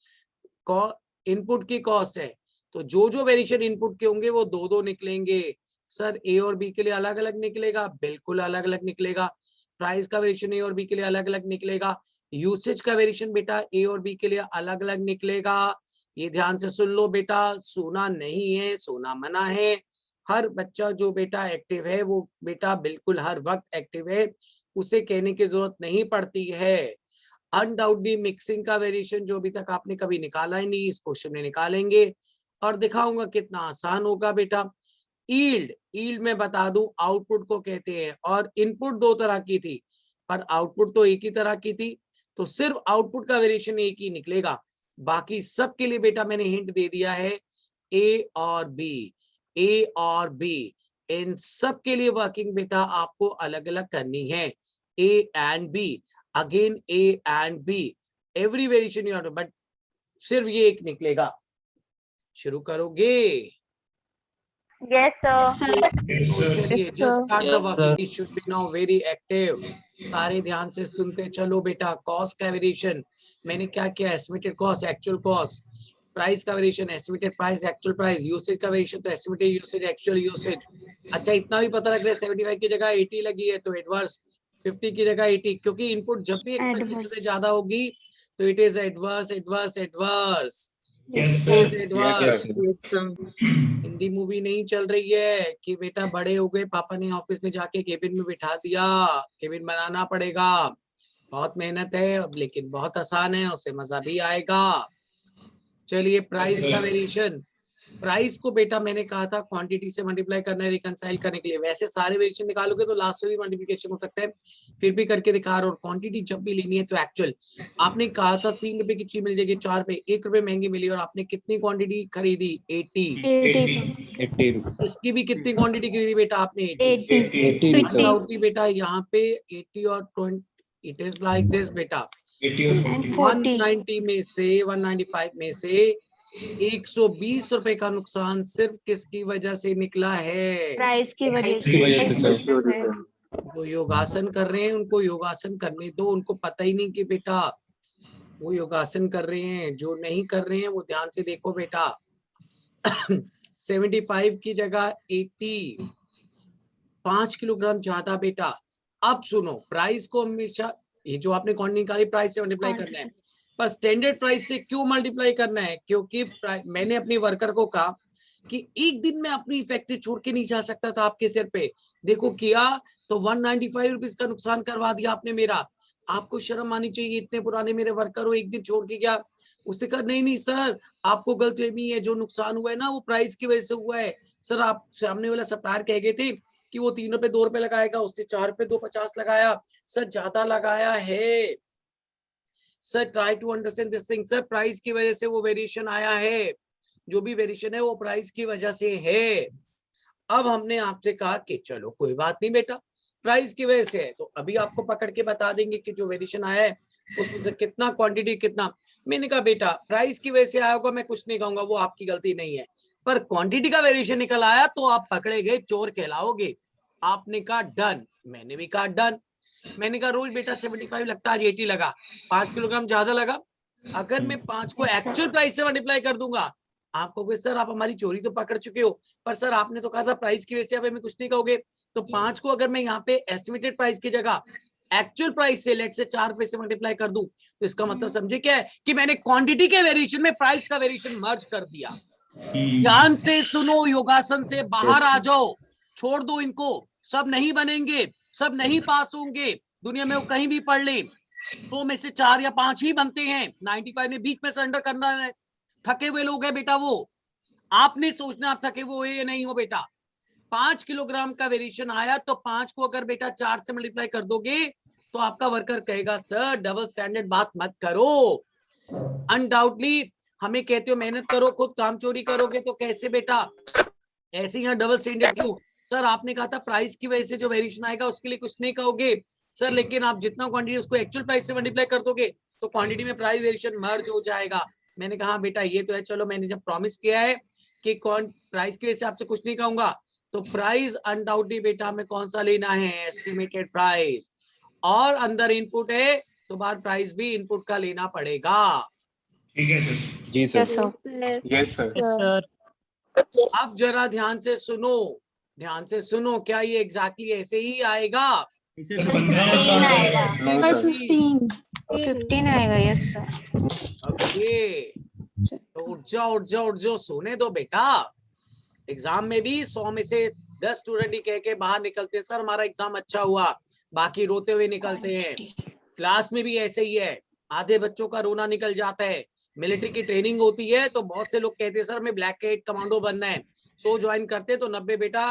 इनपुट की कॉस्ट है तो जो जो वेरिएशन इनपुट के होंगे वो दो दो निकलेंगे। सर ए और बी के लिए अलग अलग निकलेगा, बिल्कुल अलग अलग निकलेगा। प्राइस का वेरिएशन ए और बी के लिए अलग अलग निकलेगा, यूसेज का वेरिएशन बेटा ए और बी के लिए अलग अलग निकलेगा। ये ध्यान से सुन लो बेटा, सोना नहीं है, सोना मना है। हर बच्चा जो बेटा एक्टिव है वो बेटा बिल्कुल हर वक्त एक्टिव है, उसे कहने की जरूरत नहीं पड़ती है। अनडाउटली मिक्सिंग का वेरिएशन जो अभी तक आपने कभी निकाला ही नहीं, इस क्वेश्चन में निकालेंगे और दिखाऊंगा कितना आसान होगा बेटा। ईल्ड में बता दूं आउटपुट को कहते हैं और इनपुट दो तरह की थी पर आउटपुट तो एक ही तरह की थी, तो सिर्फ आउटपुट का वेरिएशन एक ही निकलेगा। बाकी सब के लिए बेटा मैंने हिंट दे दिया है ए और बी, ए और बी इन सब के लिए वर्किंग बेटा आपको अलग अलग करनी है। A and B, again A and B, every variation you have, but सिर्फ ये एक निकलेगा। शुरू करोगे? Yes, sir. Yes, sir. चलिए just start the working, it should be now very active. सारे ध्यान से सुनते चलो बेटा। कॉस्ट का वेरिएशन मैंने क्या किया, estimated cost, actual cost. Price का variation, estimated price, actual price. Usage का वेरिएशन तो एस्टिमेटेड यूसेज, एक्चुअल यूसेज। अच्छा इतना भी पता लग रहा है 75 की जगह 80 लगी है तो एडवर्स, 50 की जगह 80, क्योंकि इनपुट जब भी 125 से ज्यादा होगी तो it is adverse adverse adverse. Yes, sir. Adverse. Yes, sir. Hindi movie नहीं चल रही है कि बेटा बड़े हो गए, पापा ने ऑफिस में जाके केबिन में बिठा दिया, केबिन बनाना पड़ेगा। बहुत मेहनत है लेकिन बहुत आसान है, उससे मजा भी आएगा। चलिए प्राइस का वेरिएशन, प्राइस को बेटा मैंने कहा था क्वांटिटी से मल्टीप्लाई करना है रिकंसाइल करने के लिए। वैसे सारे वेरिएशन निकालोगे तो लास्ट में भी मल्टीप्लिकेशन हो सकता है, फिर भी करके दिखा रहा हूं। और क्वांटिटी जब भी लेनी है तो एक्चुअल, आपने कहा था 3 रुपए की चीज मिल जाएगी 4 रुपए, 1 रुपए महंगी मिली और आपने कितनी क्वांटिटी खरीदी? 80। 80 इसकी भी कितनी क्वांटिटी खरीदी बेटा आपने? 80 80 बेटा यहाँ पे 80 और 20, इट इज लाइक दिस बेटा। 80 और 40. 190 में से 195 में से 120 रुपए का नुकसान सिर्फ किसकी वजह से निकला है? प्राइस की वजह की वजह से, से। जो योगासन कर रहे हैं उनको योगासन करने दो, उनको पता ही नहीं कि बेटा वो योगासन कर रहे हैं। जो नहीं कर रहे हैं वो ध्यान से देखो बेटा। 75 की जगह 80, 5 किलोग्राम ज्यादा बेटा। अब सुनो, प्राइस को हमेशा ये जो आपने क्वांटिटी निकाली प्राइस से मल्टीप्लाई करना है, पर स्टैंडर्ड प्राइस से क्यों मल्टीप्लाई करना है? क्योंकि मैंने अपने वर्कर को कहा कि एक दिन में अपनी फैक्ट्री छोड़ के नहीं जा सकता था आपके सिर पे। देखो किया तो 195 रुपीज का नुकसान करवा दिया आपने मेरा। आपको शर्म आनी चाहिए, इतने पुराने मेरे वर्कर हो, एक दिन छोड़ के गया। उसने कहा नहीं नहीं सर आपको गलतफहमी है, जो नुकसान हुआ है ना वो प्राइस की वजह से हुआ है। सर आप सामने वाला सप्लायर कह गए थे कि वो 3 रुपए 2 रुपए लगाएगा, उसने 4 रुपए 2.50 लगाया। सर ज्यादा लगाया है। Sir try to understand this thing. Sir price की वजह से वो वेरिएशन आया है, जो भी वेरिएशन है वो प्राइस की वजह से है। अब हमने आपसे कहा कि चलो कोई बात नहीं बेटा, प्राइस की वजह से है तो अभी आपको पकड़ के बता देंगे कि जो वेरिएशन आया है उसमें से कितना क्वांटिटी कितना। मैंने कहा बेटा प्राइस की वजह से आया होगा, मैं कुछ नहीं कहूंगा, वो आपकी गलती नहीं है, पर क्वांटिटी का वेरिएशन निकल आया तो आप पकड़े गए, चोर कहलाओगे। आपने कहा डन, मैंने भी कहा डन। मैंने कहा रोज बेटा 75 लगता, आज 80 लगा, 5 किलोग्राम ज्यादा लगा। अगर मैं 5 को एक्चुअल प्राइस से मल्टीप्लाई कर दूंगा आप कहोगे सर आप हमारी चोरी तो पकड़ चुके हो, पर सर आपने तो कहा था प्राइस की वजह से आप हमें कुछ नहीं कहोगे। तो 5 को अगर मैं यहाँ पे एस्टिमेटेड प्राइस की जगह एक्चुअल प्राइस से लेट से 4 रुपए से मल्टीप्लाई कर दूं, तो इसका मतलब समझे क्या है कि मैंने क्वांटिटी के वेरिएशन में प्राइस का वेरिएशन मर्ज कर दिया। ध्यान से सुनो, योगासन से बाहर आ जाओ, छोड़ दो इनको, सब नहीं बनेंगे, सब नहीं पास होंगे, दुनिया में वो कहीं भी पढ़ ले तो में से 4 या 5 ही बनते हैं। 95 में बीच में सरेंडर करना है, थके हुए लोग हैं बेटा वो, आपने सोचना आप थके हुए या नहीं हो बेटा। 5 किलोग्राम का वेरिएशन आया तो 5 को अगर बेटा 4 से मल्टीप्लाई कर दोगे तो आपका वर्कर कहेगा सर डबल स्टैंडर्ड बात मत करो। अनडाउटली हमें कहते हो मेहनत करो, खुद काम चोरी करोगे तो कैसे बेटा, ऐसे यहाँ डबल स्टैंडर्ड क्यों? सर आपने कहा था प्राइस की वजह से जो वेरिएशन आएगा उसके लिए कुछ नहीं कहोगे सर, लेकिन आप जितना क्वांटिटी उसको एक्चुअल प्राइस से मल्टीप्लाई कर दोगे तो क्वांटिटी में प्राइस वेरिएशन मर्ज हो जाएगा। मैंने कहा बेटा ये तो है, चलो मैंने जब प्रॉमिस किया है कि कौन प्राइस की वजह से आपसे कुछ नहीं कहूंगा, तो प्राइस अनडाउटली बेटा में कौन सा लेना है, एस्टिमेटेड प्राइस, और अंदर इनपुट है तो बाहर प्राइस भी इनपुट का लेना पड़ेगा। ठीक है सर। जी sir. Yes, sir. Yes, sir. Yes, sir. अब जरा ध्यान से सुनो, ध्यान से सुनो, क्या ये एग्जैक्टली ऐसे ही आएगा? 15 आएगा। No, sir. 15 आएगा। Yes, sir. ओके, तो उठ जाओ, सोने दो बेटा। एग्जाम में भी 100 में से 10 स्टूडेंट ही कह के बाहर निकलते हैं सर हमारा एग्जाम अच्छा हुआ, बाकी रोते हुए निकलते हैं। क्लास में भी ऐसे ही है, आधे बच्चों का रोना निकल जाता है। मिलिट्री की ट्रेनिंग होती है तो बहुत से लोग कहते हैं सर हमें ब्लैक कैट कमांडो बनना है, 100 ज्वाइन करते तो 90 बेटा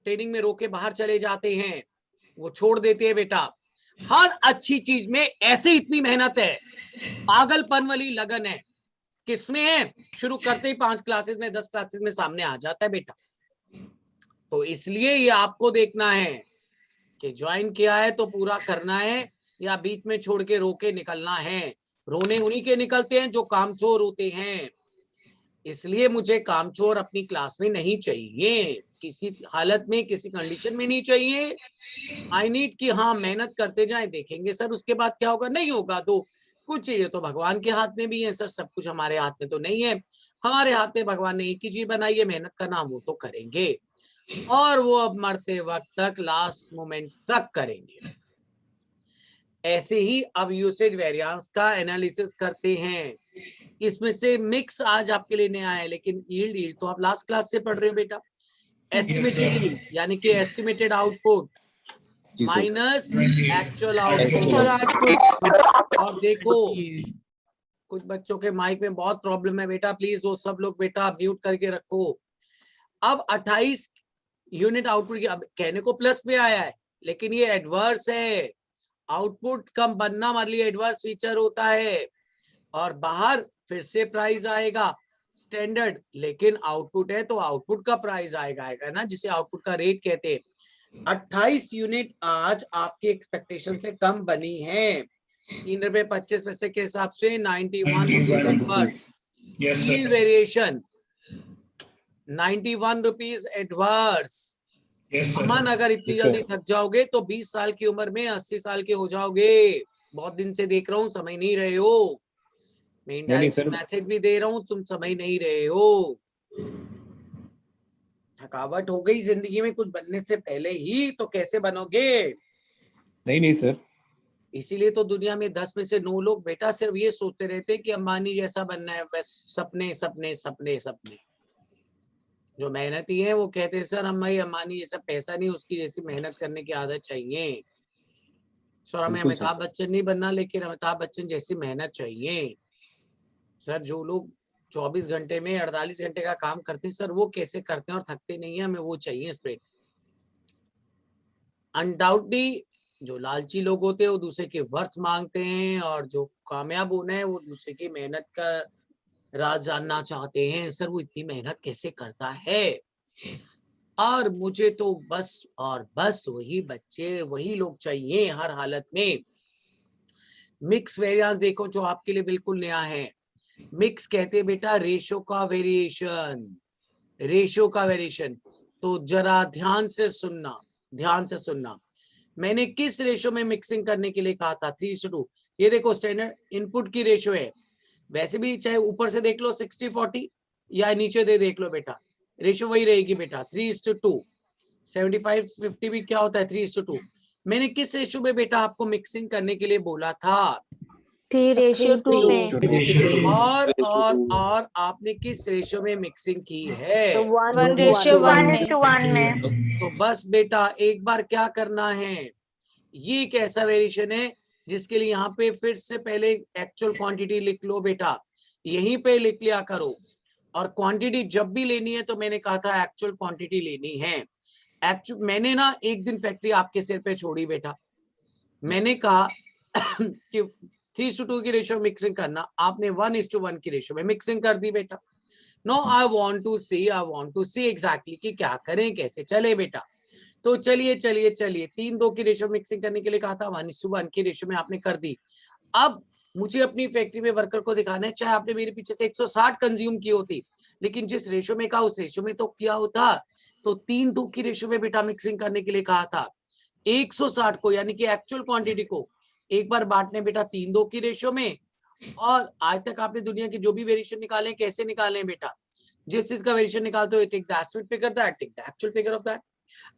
ट्रेनिंग में रोके बाहर चले जाते हैं, वो छोड़ देते हैं बेटा। हर अच्छी चीज में ऐसे इतनी मेहनत है, पागलपन वाली लगन है, किसमें है? शुरू करते ही 5 क्लासेस में 10 क्लासेस में सामने आ जाता है बेटा। तो इसलिए ये आपको देखना है कि ज्वाइन किया है तो पूरा करना है या बीच में छोड़ के रोके निकलना है। रोने उन्हीं के निकलते हैं जो कामचोर होते हैं, इसलिए मुझे कामचोर अपनी क्लास में नहीं चाहिए, किसी हालत में किसी कंडीशन में नहीं चाहिए। आई नीड कि हाँ मेहनत करते जाएं, देखेंगे सर उसके बाद क्या होगा, नहीं होगा तो कुछ चीजें तो भगवान के हाथ में भी है सर, सब कुछ हमारे हाथ में तो नहीं है। हमारे हाथ में भगवान ने एक ही चीज बनाई है, मेहनत करना, वो तो करेंगे और वो अब मरते वक्त तक लास्ट मोमेंट तक करेंगे। ऐसे ही अब यूसेज वेरिएंस का एनालिसिस करते हैं। इसमें से मिक्स आज आपके लिए नया है, लेकिन यील्ड तो आप लास्ट क्लास से पढ़ रहे हो बेटा। एस्टिमेटेड यील्ड यानी कि estimated output minus actual output. और देखो कुछ बच्चों के माइक में बहुत प्रॉब्लम है बेटा, प्लीज वो सब लोग बेटा म्यूट करके रखो। अब 28 यूनिट आउटपुट की, अब कहने को प्लस में आया है लेकिन ये एडवर्स है। आउटपुट कम बनना हमारे लिए एडवर्स फीचर होता है, और बाहर फिर से प्राइस आएगा स्टैंडर्ड, लेकिन आउटपुट है तो आउटपुट का प्राइस आएगा ना, जिसे आउटपुट का रेट कहते हैं। 28 यूनिट आज आपके एक्सपेक्टेशन से कम बनी है, 3 रुपए 25 पैसे के हिसाब से 91 rupees yield variation, 91 rupees adverse. Aman अगर इतनी जल्दी थक जाओगे तो 20 साल की उम्र में 80 साल के हो जाओगे। बहुत दिन से देख रहा हूँ, समझ नहीं रहे हो, मैं इनडायरेक्ट मैसेज भी दे रहा हूँ, तुम समझ नहीं रहे हो। थकावट हो गई जिंदगी में कुछ बनने से पहले ही, तो कैसे बनोगे? नहीं सर। इसीलिए तो दुनिया में 10 में से 9 लोग बेटा सिर्फ ये सोचते रहते कि अंबानी जैसा बनना है, बस सपने सपने सपने सपने। जो मेहनती है वो कहते हैं सर हमें अंबानी जैसा पैसा नहीं, उसकी जैसी मेहनत करने की आदत चाहिए। सर हमें अमिताभ बच्चन नहीं बनना, लेकिन अमिताभ बच्चन जैसी मेहनत चाहिए। सर जो लोग 24 घंटे में 48 घंटे का काम करते हैं सर वो कैसे करते हैं और थकते नहीं है, हमें वो चाहिए स्प्रिट। अनडाउटली जो लालची लोग होते हैं वो दूसरे के वर्थ मांगते हैं, और जो कामयाब होना है वो दूसरे की मेहनत का राज जानना चाहते हैं, सर वो इतनी मेहनत कैसे करता है। और मुझे तो बस और बस वही बच्चे वही लोग चाहिए हर हालत में। मिक्स वेरिएंस देखो जो आपके लिए बिल्कुल नया है। मिक्स कहते हैं बेटा रेशो का वेरिएशन, रेशो का वेरिएशन। तो जरा ध्यान से सुनना, ध्यान से सुनना, मैंने किस रेशो में मिक्सिंग करने के लिए कहा था, 3:2। ये देखो स्टैंडर्ड इनपुट की रेशो है, वैसे भी चाहे ऊपर से देख लो 60-40 या नीचे दे देख लो बेटा, रेशियो वही रहेगी बेटा 3:2। 75-50 भी क्या होता है 3:2। मैंने किस रेशियो में बेटा आपको मिक्सिंग करने के लिए बोला था? 3:2 में। और आपने किस रेशियो में मिक्सिंग की है? 1:1 में। तो बस बेटा एक बार क्या करना है, ये एक ऐसा वेरिएशन है जिसके लिए यहाँ पे फिर से पहले एक्चुअल क्वांटिटी लिख लो बेटा, यहीं पे लिख लिया करो। और क्वांटिटी जब भी लेनी है तो मैंने कहा था एक्चुअल क्वांटिटी लेनी है। मैंने ना एक दिन फैक्ट्री आपके सिर पे छोड़ी बेटा, मैंने कहा कि 3:2 की रेशियो मिक्सिंग करना, आपने 1:1 की रेशियो में मिक्सिंग कर दी बेटा। No I want to see exactly कि क्या करें, कैसे चले बेटा। तो चलिए 3:2 की रेशियो मिक्सिंग करने के लिए कहा था, 1:1 की रेशियो में आपने कर दी। अब मुझे अपनी फैक्ट्री में वर्कर को दिखाना है, चाहे आपने मेरे पीछे से 160 कंज्यूम की होती, लेकिन जिस रेशियो में कहा उस रेशियो में तो किया होता। तो 3:2 की रेशियो में बेटा मिक्सिंग करने के लिए कहा था। 160 को यानी कि एक्चुअल क्वांटिटी को एक बार बांटने बेटा 3:2 की रेशियो में। और आज तक आपने दुनिया के जो भी वेरिएशन निकाले कैसे निकाले बेटा, जिस चीज का वेरिएशन निकालते हो take the estimate figure that, take the actual figure of that.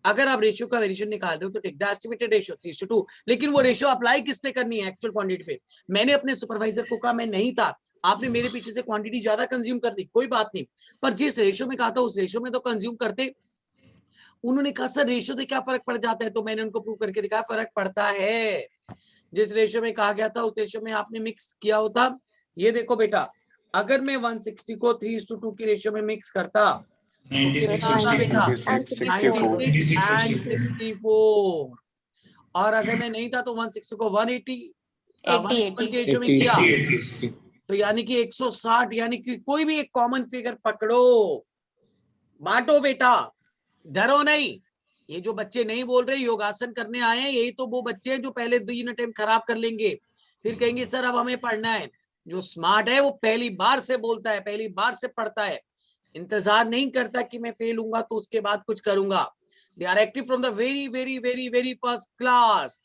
अगर आप रेशियो का वेरिएशन निकाल रहे हो तो टेक द एस्टिमेटेड रेशियो 3:2, लेकिन वो रेशियो अप्लाई किसने करनी है? एक्चुअल क्वांटिटी पे। मैंने अपने सुपरवाइजर को कहा, मैं नहीं था, आपने मेरे पीछे से क्वांटिटी ज्यादा कंज्यूम कर दी, कोई बात नहीं, पर जिस रेशियो में कहा था उस रेशियो में तो कंज्यूम करते। उन्होंने कहा सर रेशियो से क्या फर्क पड़ जाता है? तो मैंने उनको प्रूव करके दिखाया फर्क पड़ता है। जिस रेशियो में कहा गया था उस रेशियो में आपने मिक्स किया होता। ये देखो बेटा, अगर मैं 160 को 3:2 की रेशियो में मिक्स करता, 96 और अगर मैं नहीं था तो 160 को 180 की रेशियो में किया, तो यानी कि 160, यानी कि कोई भी एक कॉमन फिगर पकड़ो, बांटो बेटा, डरो नहीं। ये जो बच्चे नहीं बोल रहे योगासन करने आए हैं, यही तो वो बच्चे हैं जो पहले 3 अटेम्प्ट खराब कर लेंगे, फिर कहेंगे सर अब हमें पढ़ना है। जो स्मार्ट है वो पहली बार से बोलता है, पहली बार से पढ़ता है, इंतजार नहीं करता कि मैं फेल हूंगा तो उसके बाद कुछ करूंगा। They are active from the very very very very first class.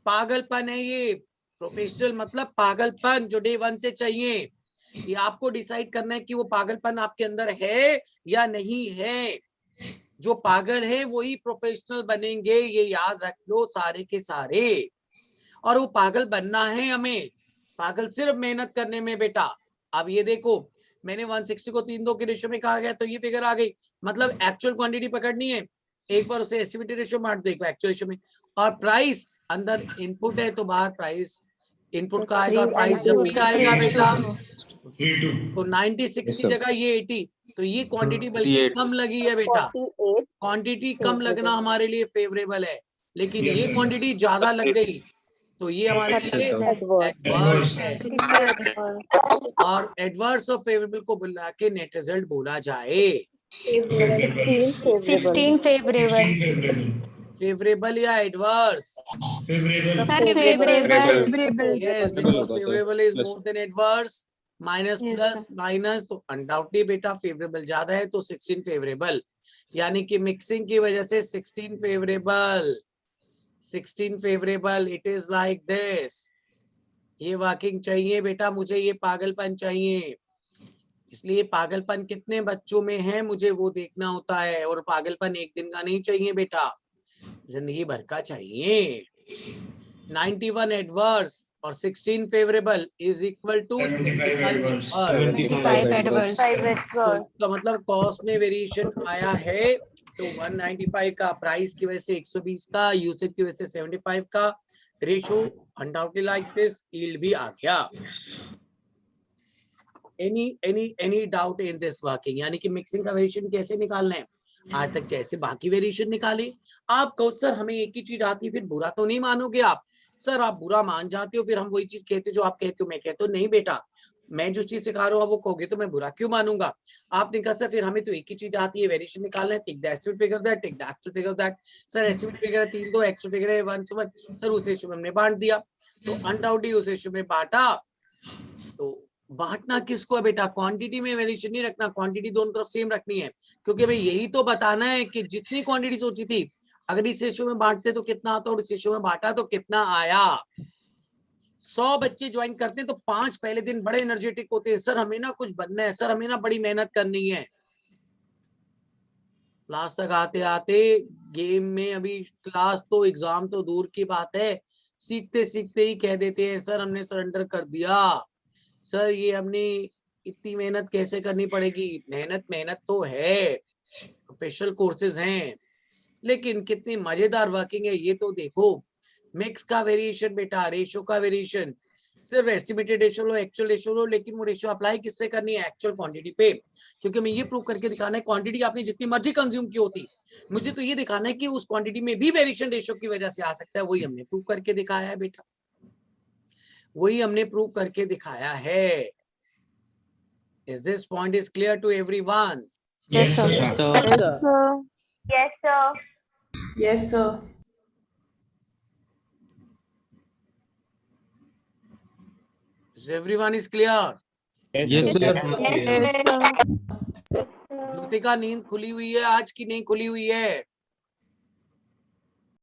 पागलपन है ये, प्रोफेशनल मतलब पागलपन जो डे 1 से चाहिए। ये आपको डिसाइड करना है कि वो पागलपन आपके अंदर है या नहीं है। जो पागल है वही प्रोफेशनल बनेंगे, ये याद रख लो सारे के सारे। और वो पागल बनना है हमें, पागल सिर्फ मेहनत करने में बेटा। अब ये देखो, मैंने 160 को 3:2 के रेशियो में कहा गया तो ये फिगर आ गई, मतलब एक्चुअल क्वांटिटी पकड़नी है, एक बार उसे एस्टिमेटेड रेशियो में बांट दो, एक बार एक्चुअल रेशियो में। और प्राइस अंदर इनपुट है तो बाहर प्राइस इनपुट का आएगा, प्राइस जब भी आएगा बेटा तो 96 की जगह ये 80, तो ये क्वांटिटी बल्कि कम लगी है बेटा। क्वांटिटी कम लगना हमारे लिए फेवरेबल है, लेकिन ये क्वांटिटी ज्यादा लग गई तो ये हमारे लिए एडवर्स है। और एडवर्स और फेवरेबल को बुला के नेट रिजल्ट बोला जाए। 16 फेवरेबल। फेवरेबल या adverse? Favourable. Yes, because favourable is more than adverse. Minus Yes, plus sir. Minus, तो अनडाउटली बेटा फेवरेबल ज्यादा है तो 16 फेवरेबल, यानी कि मिक्सिंग की वजह से 16 favourable. 16 favourable, it is like this. ये वर्किंग चाहिए बेटा, मुझे ये पागलपन चाहिए। इसलिए पागलपन कितने बच्चों में है मुझे वो देखना होता है, और पागलपन एक दिन का नहीं चाहिए बेटा, जिंदगी भर का चाहिए। 91 एडवर्स और 16 favourable is equal to 75 adverse. तो इसका मतलब कॉस्ट में वेरिएशन आया है, तो 195 का प्राइस की वजह से 120 का, यूसेज की वजह से 75 का, ratio undoubtedly like this, yield भी आ गया। Any doubt in this working? यानी कि मिक्सिंग का वेरिएशन कैसे निकालना है, आज तक जैसे बाकी वेरिएशन निकाले। आप कहो सर हमें एक ही चीज आती है, फिर बुरा तो नहीं मानोगे आप? सर आप बुरा मान जाते हो, फिर हम वही चीज कहते हो जो आप कहते हो मैं कहता हूँ नहीं बेटा, मैं जो चीज सिखा रहा हूँ वो कहोगे तो मैं बुरा क्यों मानूंगा? आपने कहा सर फिर हमें तो एक ही चीज आती है, वेरिएशन निकालना है, take the estimate figure that, take the actual figure that. Sir estimate figure है 3:2, एक्चुअल फिगर है 1:1, सर उस रेशियो में हमने बांट दिया, तो अनडाउटली उस रेशियो में बांटा। तो बांटना किसको है बेटा? क्वांटिटी में वेरिएशन नहीं रखना, क्वांटिटी दोनों तरफ सेम रखनी है, क्योंकि भाई यही तो बताना है कि जितनी क्वांटिटी सोची थी अगर इस रेशियो में बांटते तो कितना आता और इस रेशियो में बांटा तो कितना आया। 100 बच्चे ज्वाइन करते हैं तो 5 पहले दिन बड़े एनर्जेटिक होते हैं, सर हमें ना कुछ बनना है, सर हमें ना बड़ी मेहनत करनी है। क्लास तक आते आते गेम में, अभी क्लास तो एग्जाम तो दूर की बात है, सीखते सीखते ही कह देते हैं सर हमने सरेंडर कर दिया, सर ये हमने इतनी मेहनत कैसे करनी पड़ेगी। मेहनत तो है, प्रोफेशनल कोर्सेज हैं, लेकिन कितनी मजेदार वर्किंग है ये तो देखो। मिक्स का वेरिएशन बेटा, रेशियो का वेरिएशन, सिर्फ एस्टिमेटेड रेशियो लो, एक्चुअल रेशियो लो, लेकिन वो रेशियो अप्लाई किस पे करनी है, एक्चुअल क्वांटिटी पे। क्योंकि मैं ये प्रूव करके दिखाना है क्वांटिटी आपने जितनी मर्जी कंज्यूम की होती, मुझे तो ये दिखाना है कि उस क्वांटिटी में भी वेरिएशन रेशियो की वजह से आ सकता है। वही हमने प्रूव करके दिखाया है बेटा, वही हमने प्रूव करके दिखाया है। Is this point is clear to everyone? Yes, sir. Yes, sir. Yes, sir. Yes, sir. Is everyone is clear? Yes, sir. Yes, sir. Jyotika नींद खुली हुई है आज की नहीं खुली हुई है?